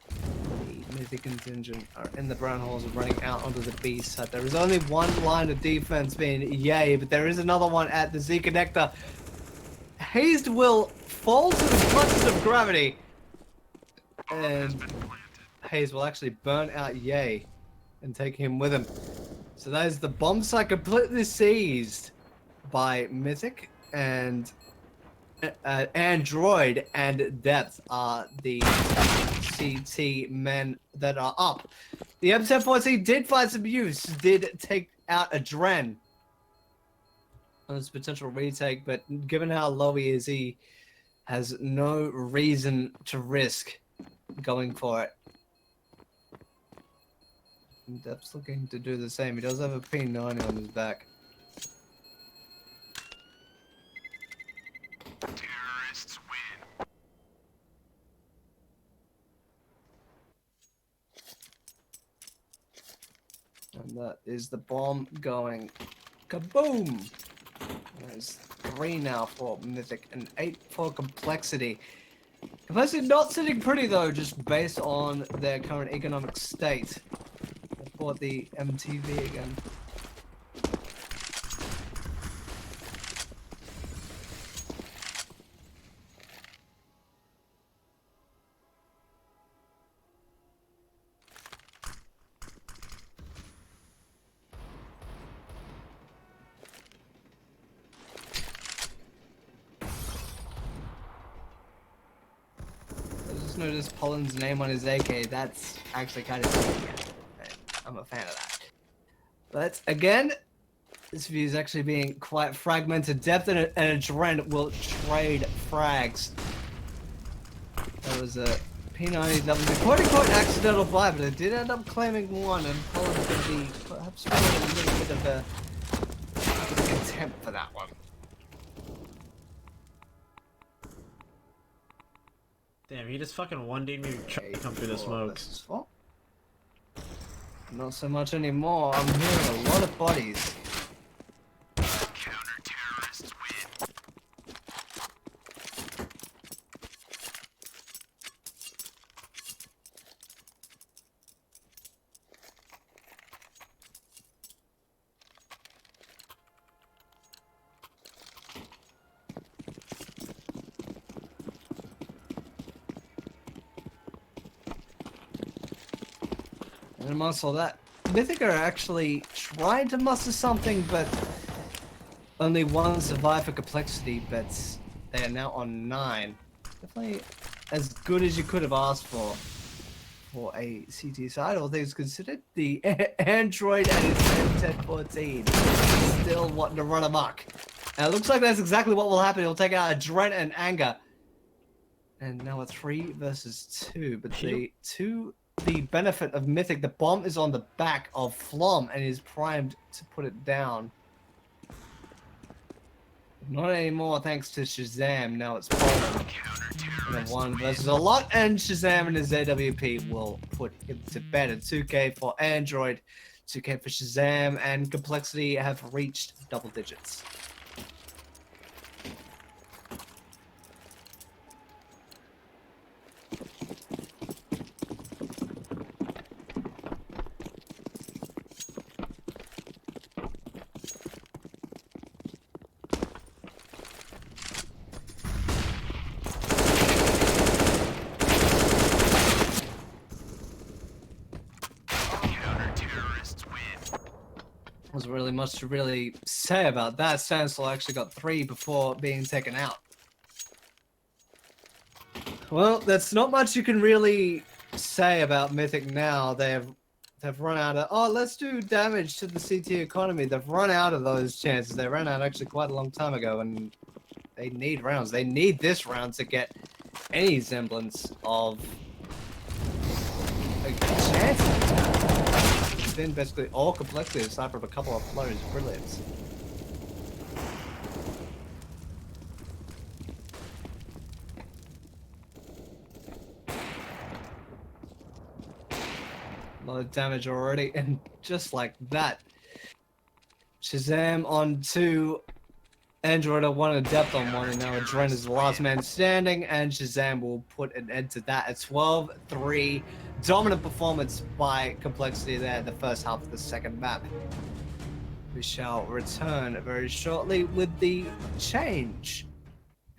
The Mythic contingent are in the brown holes and running out onto the B side. There is only one line of defense being yay, but there is another one at the Z connector. Hazed will fall to the clutches of gravity, and Hayes will actually burn out Yay and take him with him. So that is the bomb site completely seized by Mythic, and Android and Depth are the CT men that are up. The M1014 did find some use, did take out a Dren on his potential retake, but given how low he is, he has no reason to risk going for it. Depth's looking to do the same. He does have a P90 on his back. Terrorists win. And that is the bomb going kaboom! There's 3 now for Mythic and 8 for CompLexity. CompLexity not sitting pretty though, just based on their current economic state. They bought the MTV again. Notice Pollen's name on his AK. That's actually kind of cool. I'm a fan of that. But again, this view is actually being quite fragmented. Depth and a Dren will trade frags. There was a P90 that was a quote-unquote accidental buy, but it did end up claiming one, and Pollen's going to be perhaps feeling a little bit of a contempt for that one. Damn, he just fucking 1D'd me trying to come through the smoke. Not so much anymore. I'm hearing a lot of bodies. Counter-terrorists win. And amongst all that, Mythic are actually trying to muster something, but only one survived for CompLexity, but they are now on 9. Definitely as good as you could have asked for a CT side, all things considered. The Android and his M1014 still wanting to run amok. And it looks like that's exactly what will happen. He'll take out a Dren and Anger. And now a 3 versus 2, but the benefit of Mythic, the bomb is on the back of Flom and is primed to put it down. Not anymore thanks to Shazam, now it's Pollen. And a 1 versus a lot, and Shazam and his AWP will put him to bed. A 2k for Android, 2k for Shazam, and CompLexity have reached double digits. Wasn't really much to really say about that. Standstill actually got 3 before being taken out. Well, that's not much you can really say about Mythic now. They've run out of, oh, let's do damage to the CT economy. They've run out of those chances. They ran out actually quite a long time ago, and they need rounds. They need this round to get any semblance of a chance. Then basically all CompLexity aside from a couple of flurries of brilliance. A lot of damage already, and just like that, Shazam on 2, Android on 1, and Depth on 1, and now Adren is the last man standing, and Shazam will put an end to that. A 12-3 dominant performance by CompLexity there in the first half of the second map. We shall return very shortly with the change.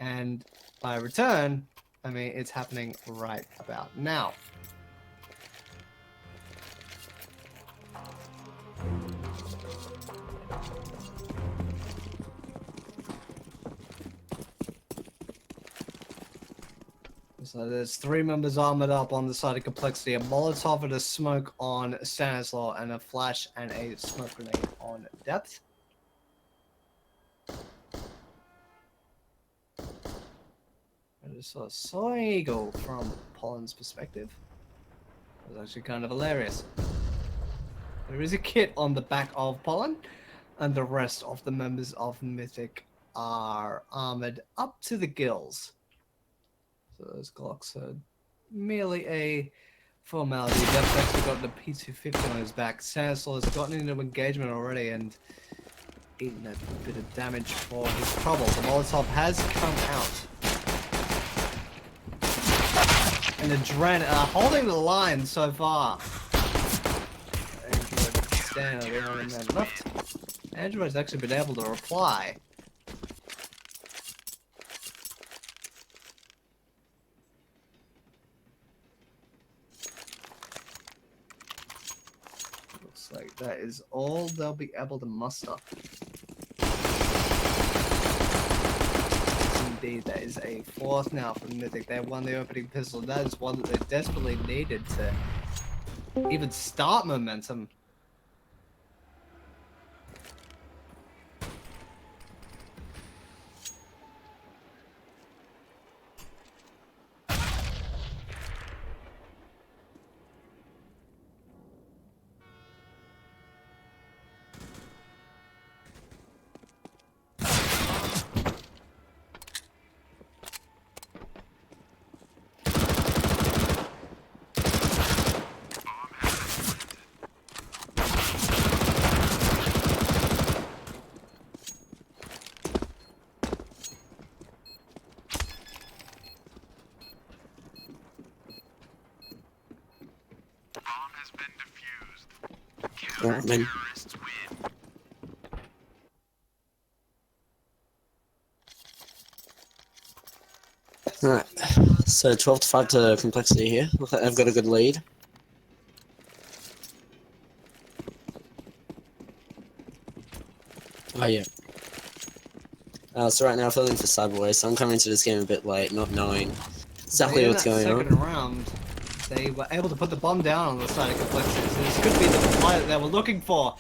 And by return, I mean it's happening right about now. So there's 3 members armored up on the side of CompLexity, a Molotov and a smoke on Stanislaw, and a flash and a smoke grenade on Depth. I just saw a soaring eagle from Pollen's perspective. It was actually kind of hilarious. There is a kit on the back of Pollen, and the rest of the members of Mythic are armored up to the gills. So those Glocks are merely a formality. Depth's actually got the P250 on his back. Stanislaw has gotten into engagement already and eaten a bit of damage for his trouble. The Molotov has come out. And Adren holding the line so far. Android Stan are the only man left. Android's actually been able to reply. Looks like that is all they'll be able to muster. Indeed, that is a 4th now from Mythic. They won the opening pistol. That is one that they desperately needed to even start momentum. Alright, man. Alright, so 12-5 to CompLexity here. Looks like they've got a good lead. Oh yeah. So right now I'm filling for Cyberway, so I'm coming into this game a bit late, not knowing exactly what's going on. Second round, they were able to put the bomb down on the side of CompLexity, so this could be the play that they were looking for.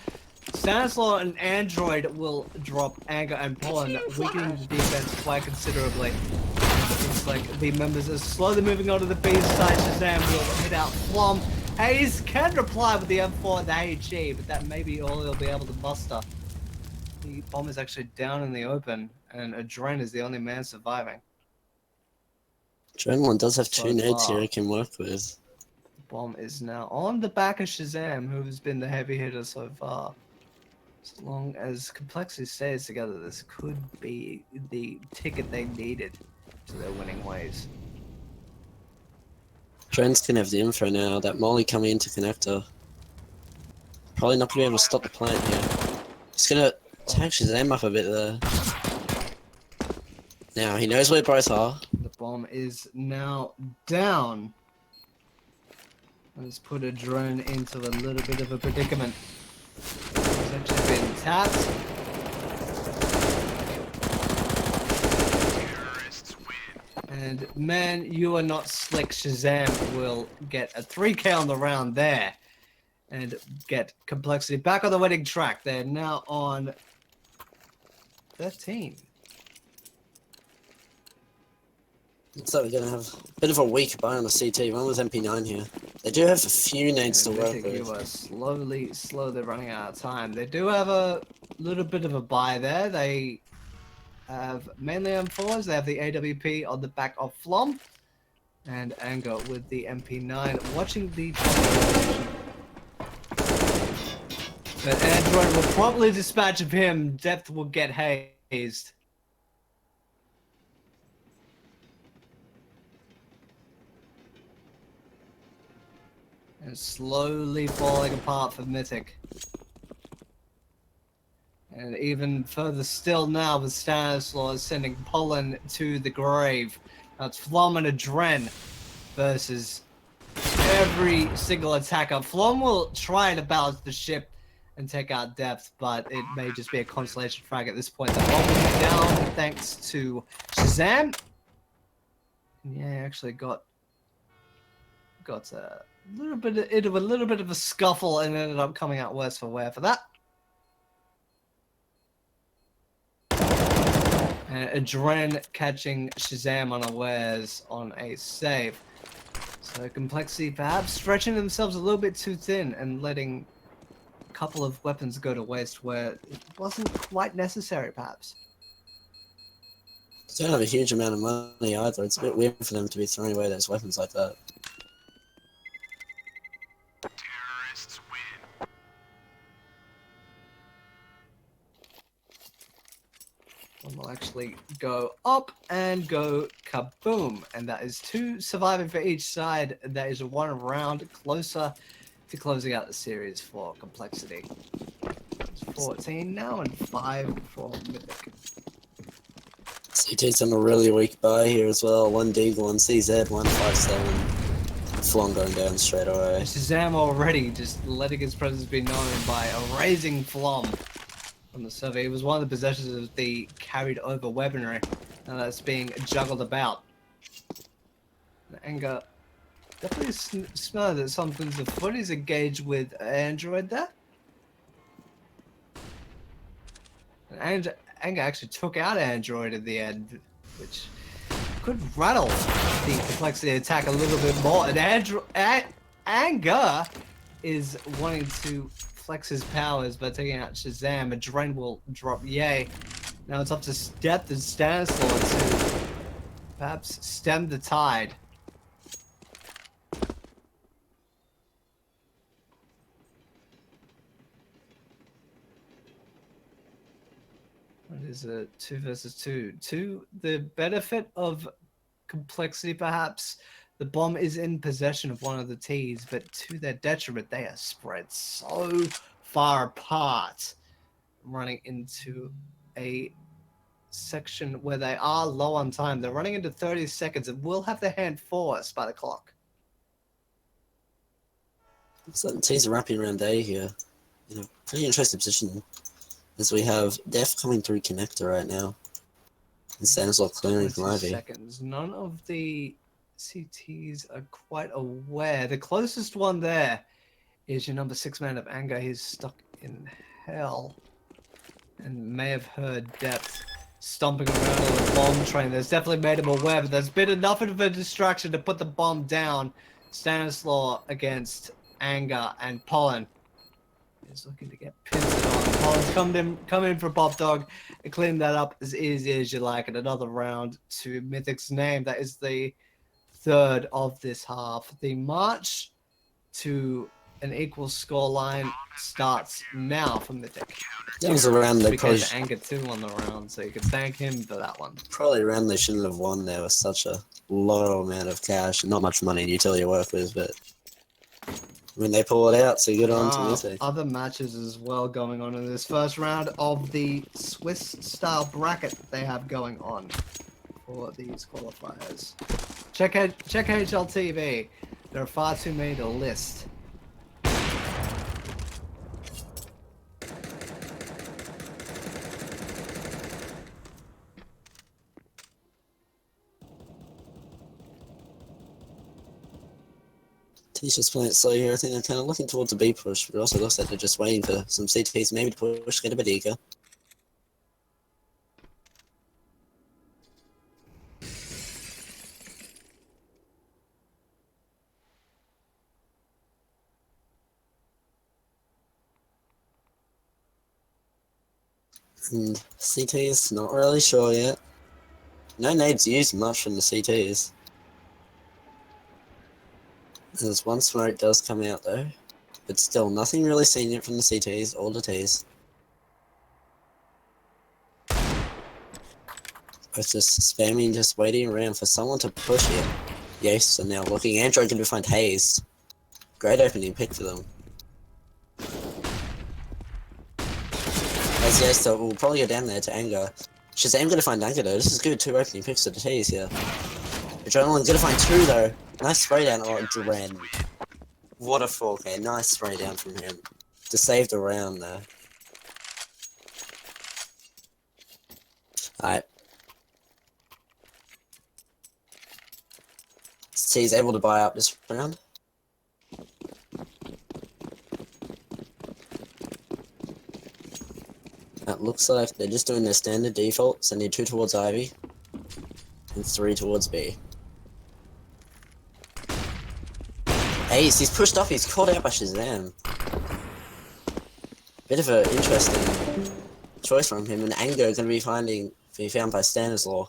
Stanislaw and Android will drop Anger and Pollen, weakening the defense quite considerably. It's like the members are slowly moving on to the B side. Shazam will hit out Flom. Hayes can reply with the M4 and the AG, but that may be all he'll be able to muster. The bomb is actually down in the open, and Adren is the only man surviving. Adrenaline does have 2 nades here he can work with. The bomb is now on the back of Shazam, who has been the heavy hitter so far. As long as CompLexity stays together, this could be the ticket they needed to their winning ways. Adren's gonna have the info now. That Molly coming into connector. Probably not gonna be able to stop the plant here. He's gonna tag Shazam up a bit there. Now he knows where both are. The bomb is now down. Let's put a drone into a little bit of a predicament. He's actually been tapped. And man, you are not slick. Shazam will get a 3K on the round there. And get CompLexity back on the winning track. They're now on 13. So we're gonna have a bit of a weak buy on the CT. One was MP9 here. They do have a few nades to work with. You are slowly running out of time. They do have a little bit of a buy there. They have mainly M4s. They have the AWP on the back of Flom. And Anger with the MP9. Watching the But Android will promptly dispatch of him. Depth will get hazed. And slowly falling apart for Mythic. And even further still now with Stanislaus sending Poland to the grave. Now it's Flom and Adren versus every single attacker. Flom will try to balance the ship and take out Depth, but it may just be a consolation frag at this point. The bomb will be down thanks to Shazam. Yeah, actually got a little bit of a scuffle and ended up coming out worse for wear for that. And Adren catching Shazam unawares on a save. So CompLexity perhaps stretching themselves a little bit too thin and letting a couple of weapons go to waste where it wasn't quite necessary perhaps. They don't have a huge amount of money either. It's a bit weird for them to be throwing away those weapons like that. Terrorists win. One will actually go up and go kaboom. And that is 2 surviving for each side. That is 1 round closer to closing out the series for CompLexity. It's 14 now and 5 for Mythic. CT's on a really weak buy here as well. 1 Deagle, 1 CZ, 157. Flong going down straight away. Shazam already just letting his presence be known by a raising Flom from the survey. He was one of the possessors of the carried over weaponry. Now that's being juggled about. The anger definitely smell that something's afoot. He's engaged with Android there. And Anger actually took out Android at the end, which could rattle the CompLexity attack a little bit more. And Anger is wanting to flex his powers by taking out Shazam. Adren will drop yay. Now it's up to Depth and Stanislaus to perhaps stem the tide. What is a 2 versus 2? To the benefit of CompLexity, perhaps, the bomb is in possession of one of the T's, but to their detriment, they are spread so far apart, running into a section where they are low on time. They're running into 30 seconds and will have their hand forced by the clock. So the T's are wrapping around A here. In a pretty interesting position. As we have Def coming through connector right now. And Stanislaus clearing from Ivy. Seconds. None of the CTs are quite aware. The closest one there is your number 6 man of Anger. He's stuck in hell. And may have heard Depth stomping around on the bomb train. That's definitely made him aware, but there's been enough of a distraction to put the bomb down. Stanislaus against Anger and Pollen. Is looking to get pinned on. Pollen's come in for Bob Dog and clean that up as easy as you like. And another round to Mythic's name. That is the 3rd of this half. The march to an equal scoreline starts now for Mythic. That was a round they probably Anger 2 on the round, so you can thank him for that one. probably a round they shouldn't have won. There was such a low amount of cash and not much money in utility to work with, but when they pull it out, so good on to Mythic. Other matches as well going on in this first round of the Swiss-style bracket that they have going on for these qualifiers. Check HLTV. There are far too many to list. T's just playing it slow here. I think they're kind of looking towards a B push, but it also looks like they're just waiting for some CTs maybe to push, get a bit eager. And CTs, not really sure yet. No nades used much from the CTs. There's one smoke does come out though. but still nothing really seen yet from the CTs or the Ts. It's just spamming, just waiting around for someone to push it. Yes, and now looking. Android can find Hayes. Great opening pick for them. As yes, so we'll probably go down there to Anger. Shazam gonna find Anger though. This is good. 2 opening picks to the T's here. Adrenaline gonna find 2 though. Nice spray down on Dren. What a 4K. Nice spray down from him. To save the round there. Alright. T's able to buy up this round. It looks like they're just doing their standard default, sending 2 towards Ivy and 3 towards B. Ace, he's pushed up, he's caught out by Shazam. Bit of an interesting choice from him, and Ango gonna be found by Stanislaw.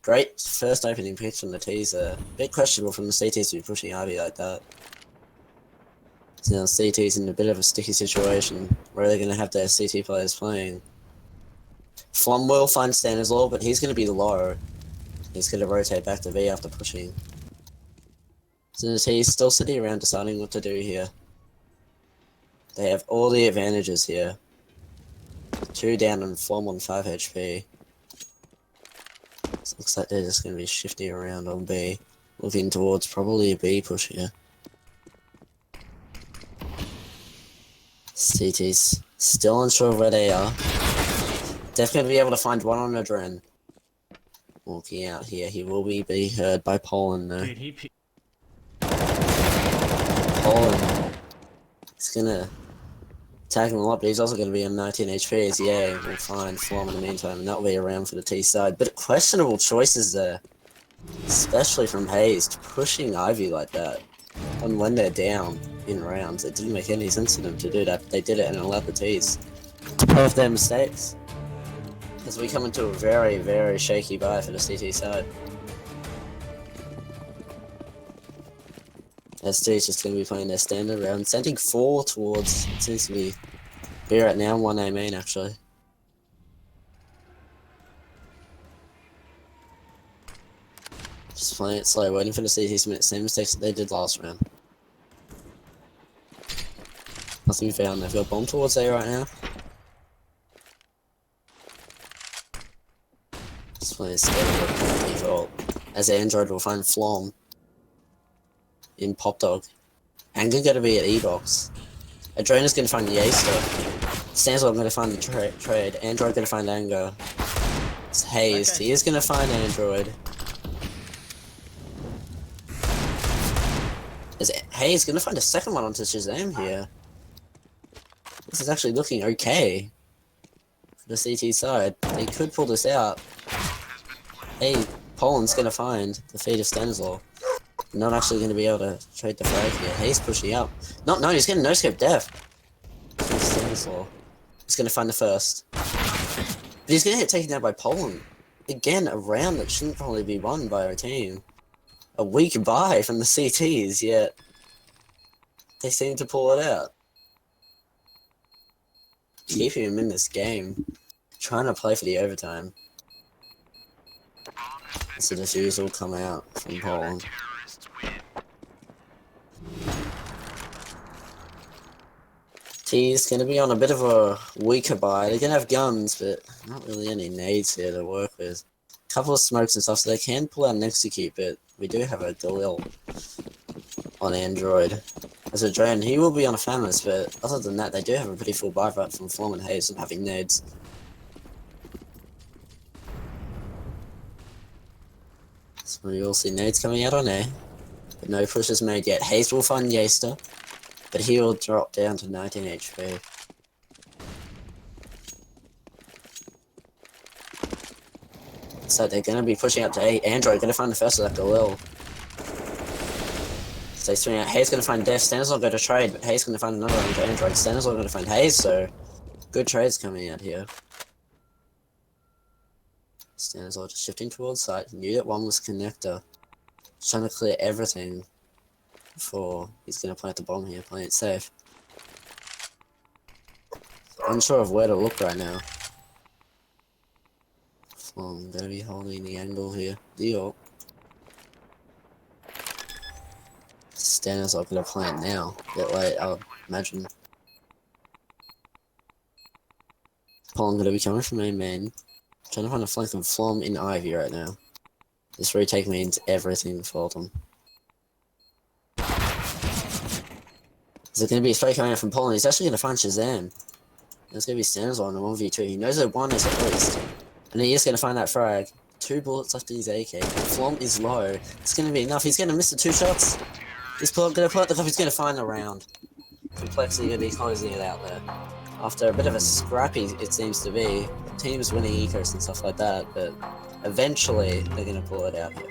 Great first opening pitch from the T's there. Bit questionable from the CTs to be pushing Ivy like that. So now CT's in a bit of a sticky situation where they're going to have their CT players playing. Flom will find Stanislaw, but he's going to be low. He's going to rotate back to V after pushing. So the T's still sitting around deciding what to do here. They have all the advantages here. 2 down and Flom on 5 HP. So looks like they're just going to be shifting around on B. Looking towards probably a B push here. CT's still unsure of where they are. Definitely gonna be able to find one on Adren. Walking out here, he will be heard by Poland though. Dude, Poland. He's gonna attack him a lot, but he's also gonna be on 19 HP as yeah, we'll find Flom in the meantime, and that'll be around for the T side. But questionable choices there. Especially from Hayes, pushing Ivy like that. And when they're down in rounds, it didn't make any sense to them to do that, but they did it and allowed the T's to pay off their mistakes. As we come into a very, very shaky buy for the CT side. ST's just going to be playing their standard round, sending 4 towards, it seems to be B right now, 1A main actually. Just playing it slow, waiting for the CT to make the same mistakes that they did last round. Nothing found. They've got bomb towards A right now. Just playing standard default. As Android will find Flom in Pop Dog. Anger gonna be at E-Box. Adrena's gonna find Yaster. Stanswell gonna find the trade. Android gonna find Anger. It's Hayes. Okay. He is gonna find Android. Is Hayes gonna find a second one onto Shazam here? This is actually looking okay for the CT side. They could pull this out. Hey, Poland's gonna find the feed of Stanislaw. Not actually gonna be able to trade the frag here. Hayes pushing up. No, he's getting no-scope death. Stanislaw. He's gonna find the first. But he's gonna get taken down by Poland. Again, a round that shouldn't probably be won by our team. A weak buy from the CTs, yet they seem to pull it out. Keeping him in this game. Trying to play for the overtime. So the defuse will come out from Poland. T's gonna be on a bit of a weaker buy. They're gonna have guns, but not really any nades here to work with. A couple of smokes and stuff, so they can pull out an execute, but we do have a Galil on Android. As a drone, he will be on a Famous, but other than that, they do have a pretty full buy right from Flom and Hayes and having nades. So you'll see nades coming out on A, but no pushes made yet. Hayes will find Yaster, but he will drop down to 19 HP. So they're going to be pushing up to A. Android going to find the first of that Galil. So they swing out. Hayes going to find Def. Stanislaw going to trade, but Hayes going to find another one to Android. Stanislaw going to find Hayes, so good trades coming out here. Stanislaw just shifting towards site. Knew that one was connector. Just trying to clear everything before he's going to plant the bomb here, playing it safe. unsure of where to look right now. So I'm gonna be holding the angle here. Deal. Standards are gonna plant now. Bit late, I'll imagine. Paul, gonna be coming from main man. Trying to find a flank of Flom in Ivy right now. This retake means everything for them. Is it gonna be a straight coming out from Poland? He's actually gonna find Shazam. There's gonna be Standards on the 1v2. He knows that one is at least. And he is gonna find that frag. 2 bullets left in his AK. Flom is low. It's gonna be enough. He's gonna miss the 2 shots. He's gonna put the cup. He's gonna find the round. CompLexity gonna be closing it out there. After a bit of a scrappy, it seems to be. Teams winning ecos and stuff like that, but eventually they're gonna pull it out here.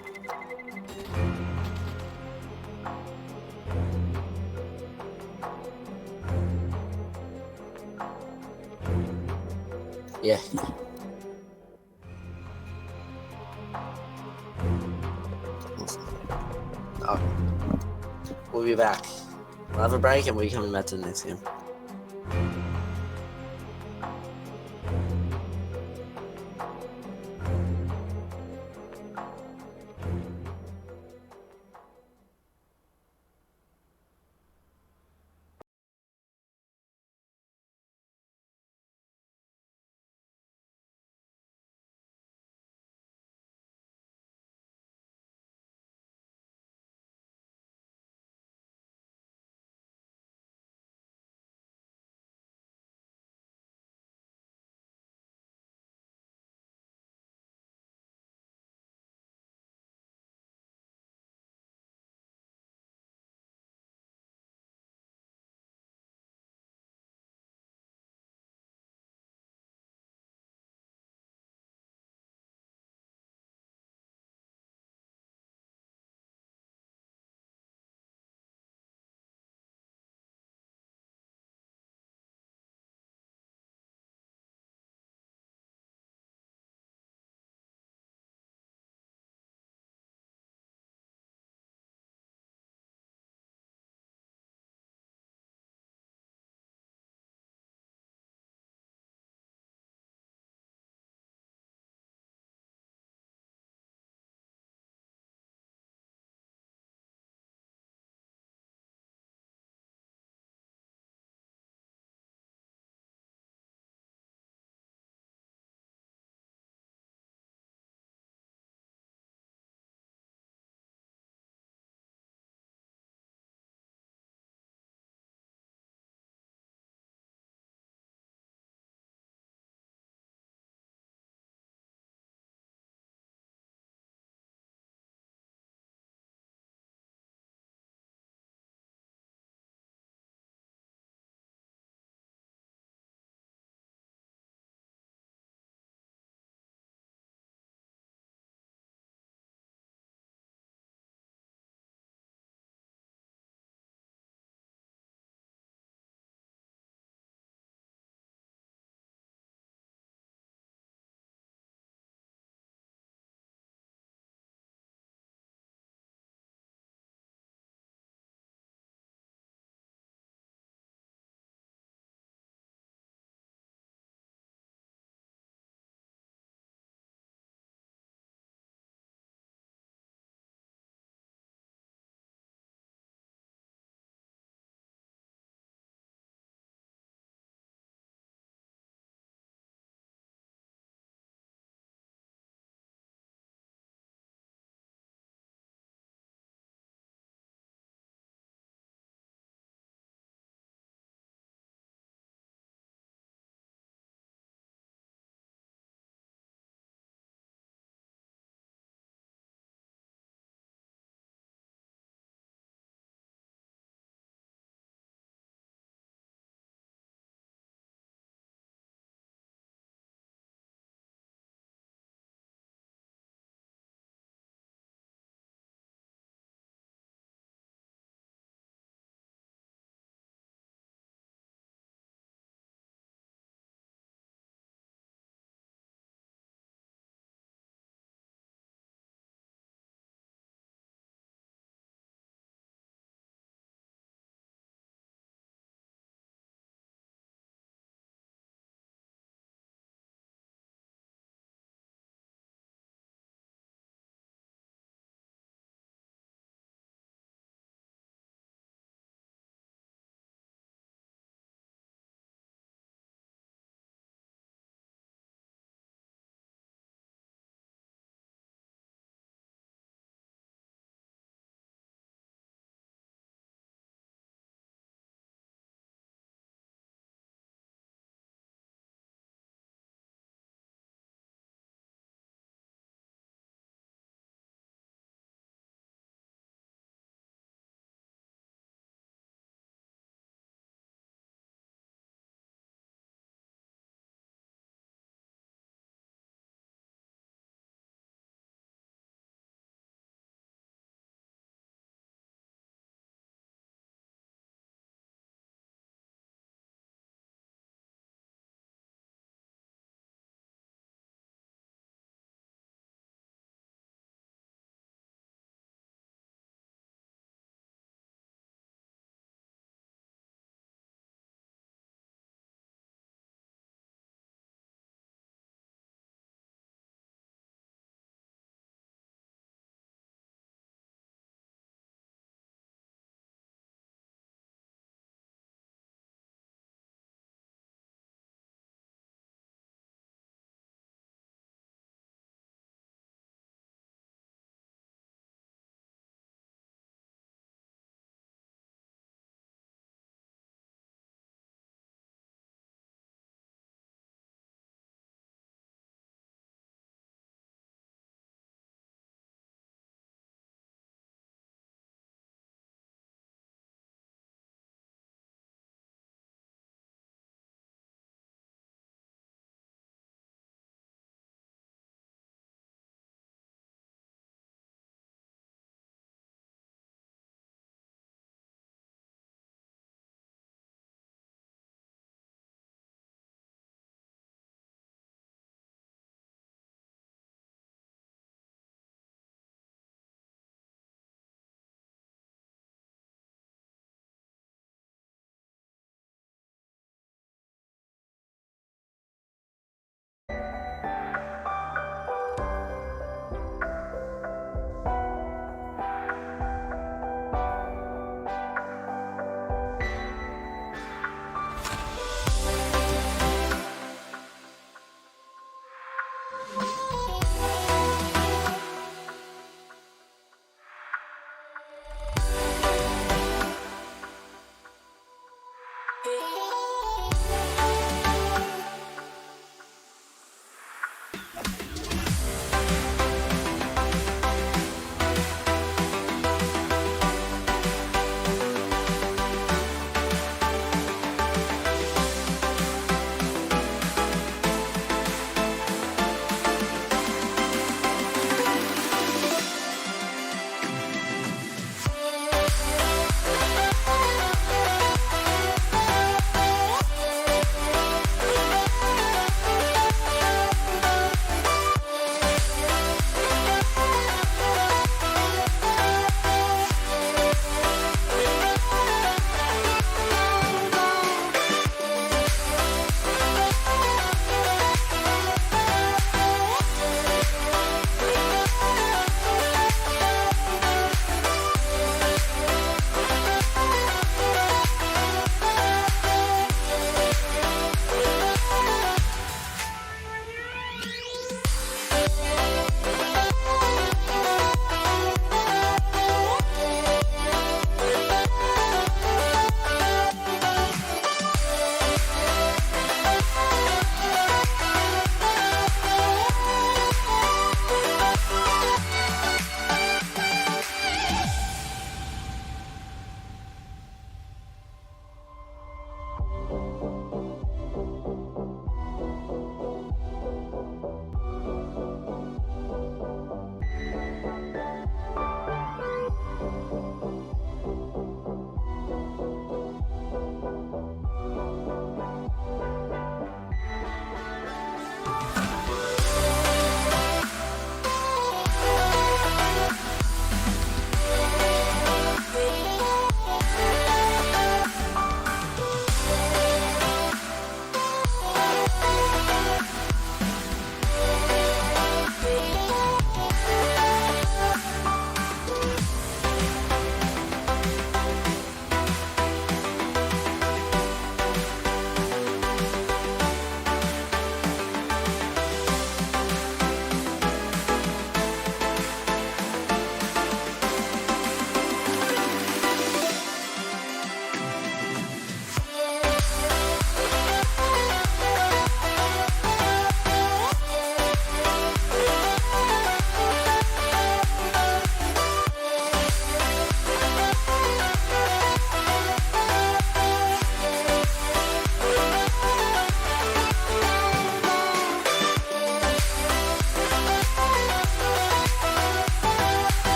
Yeah. Oh. We'll be back. We'll have a break and we'll be coming back to the next game.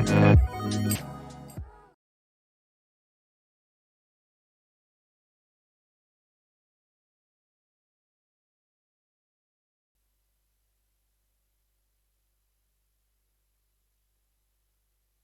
Bye.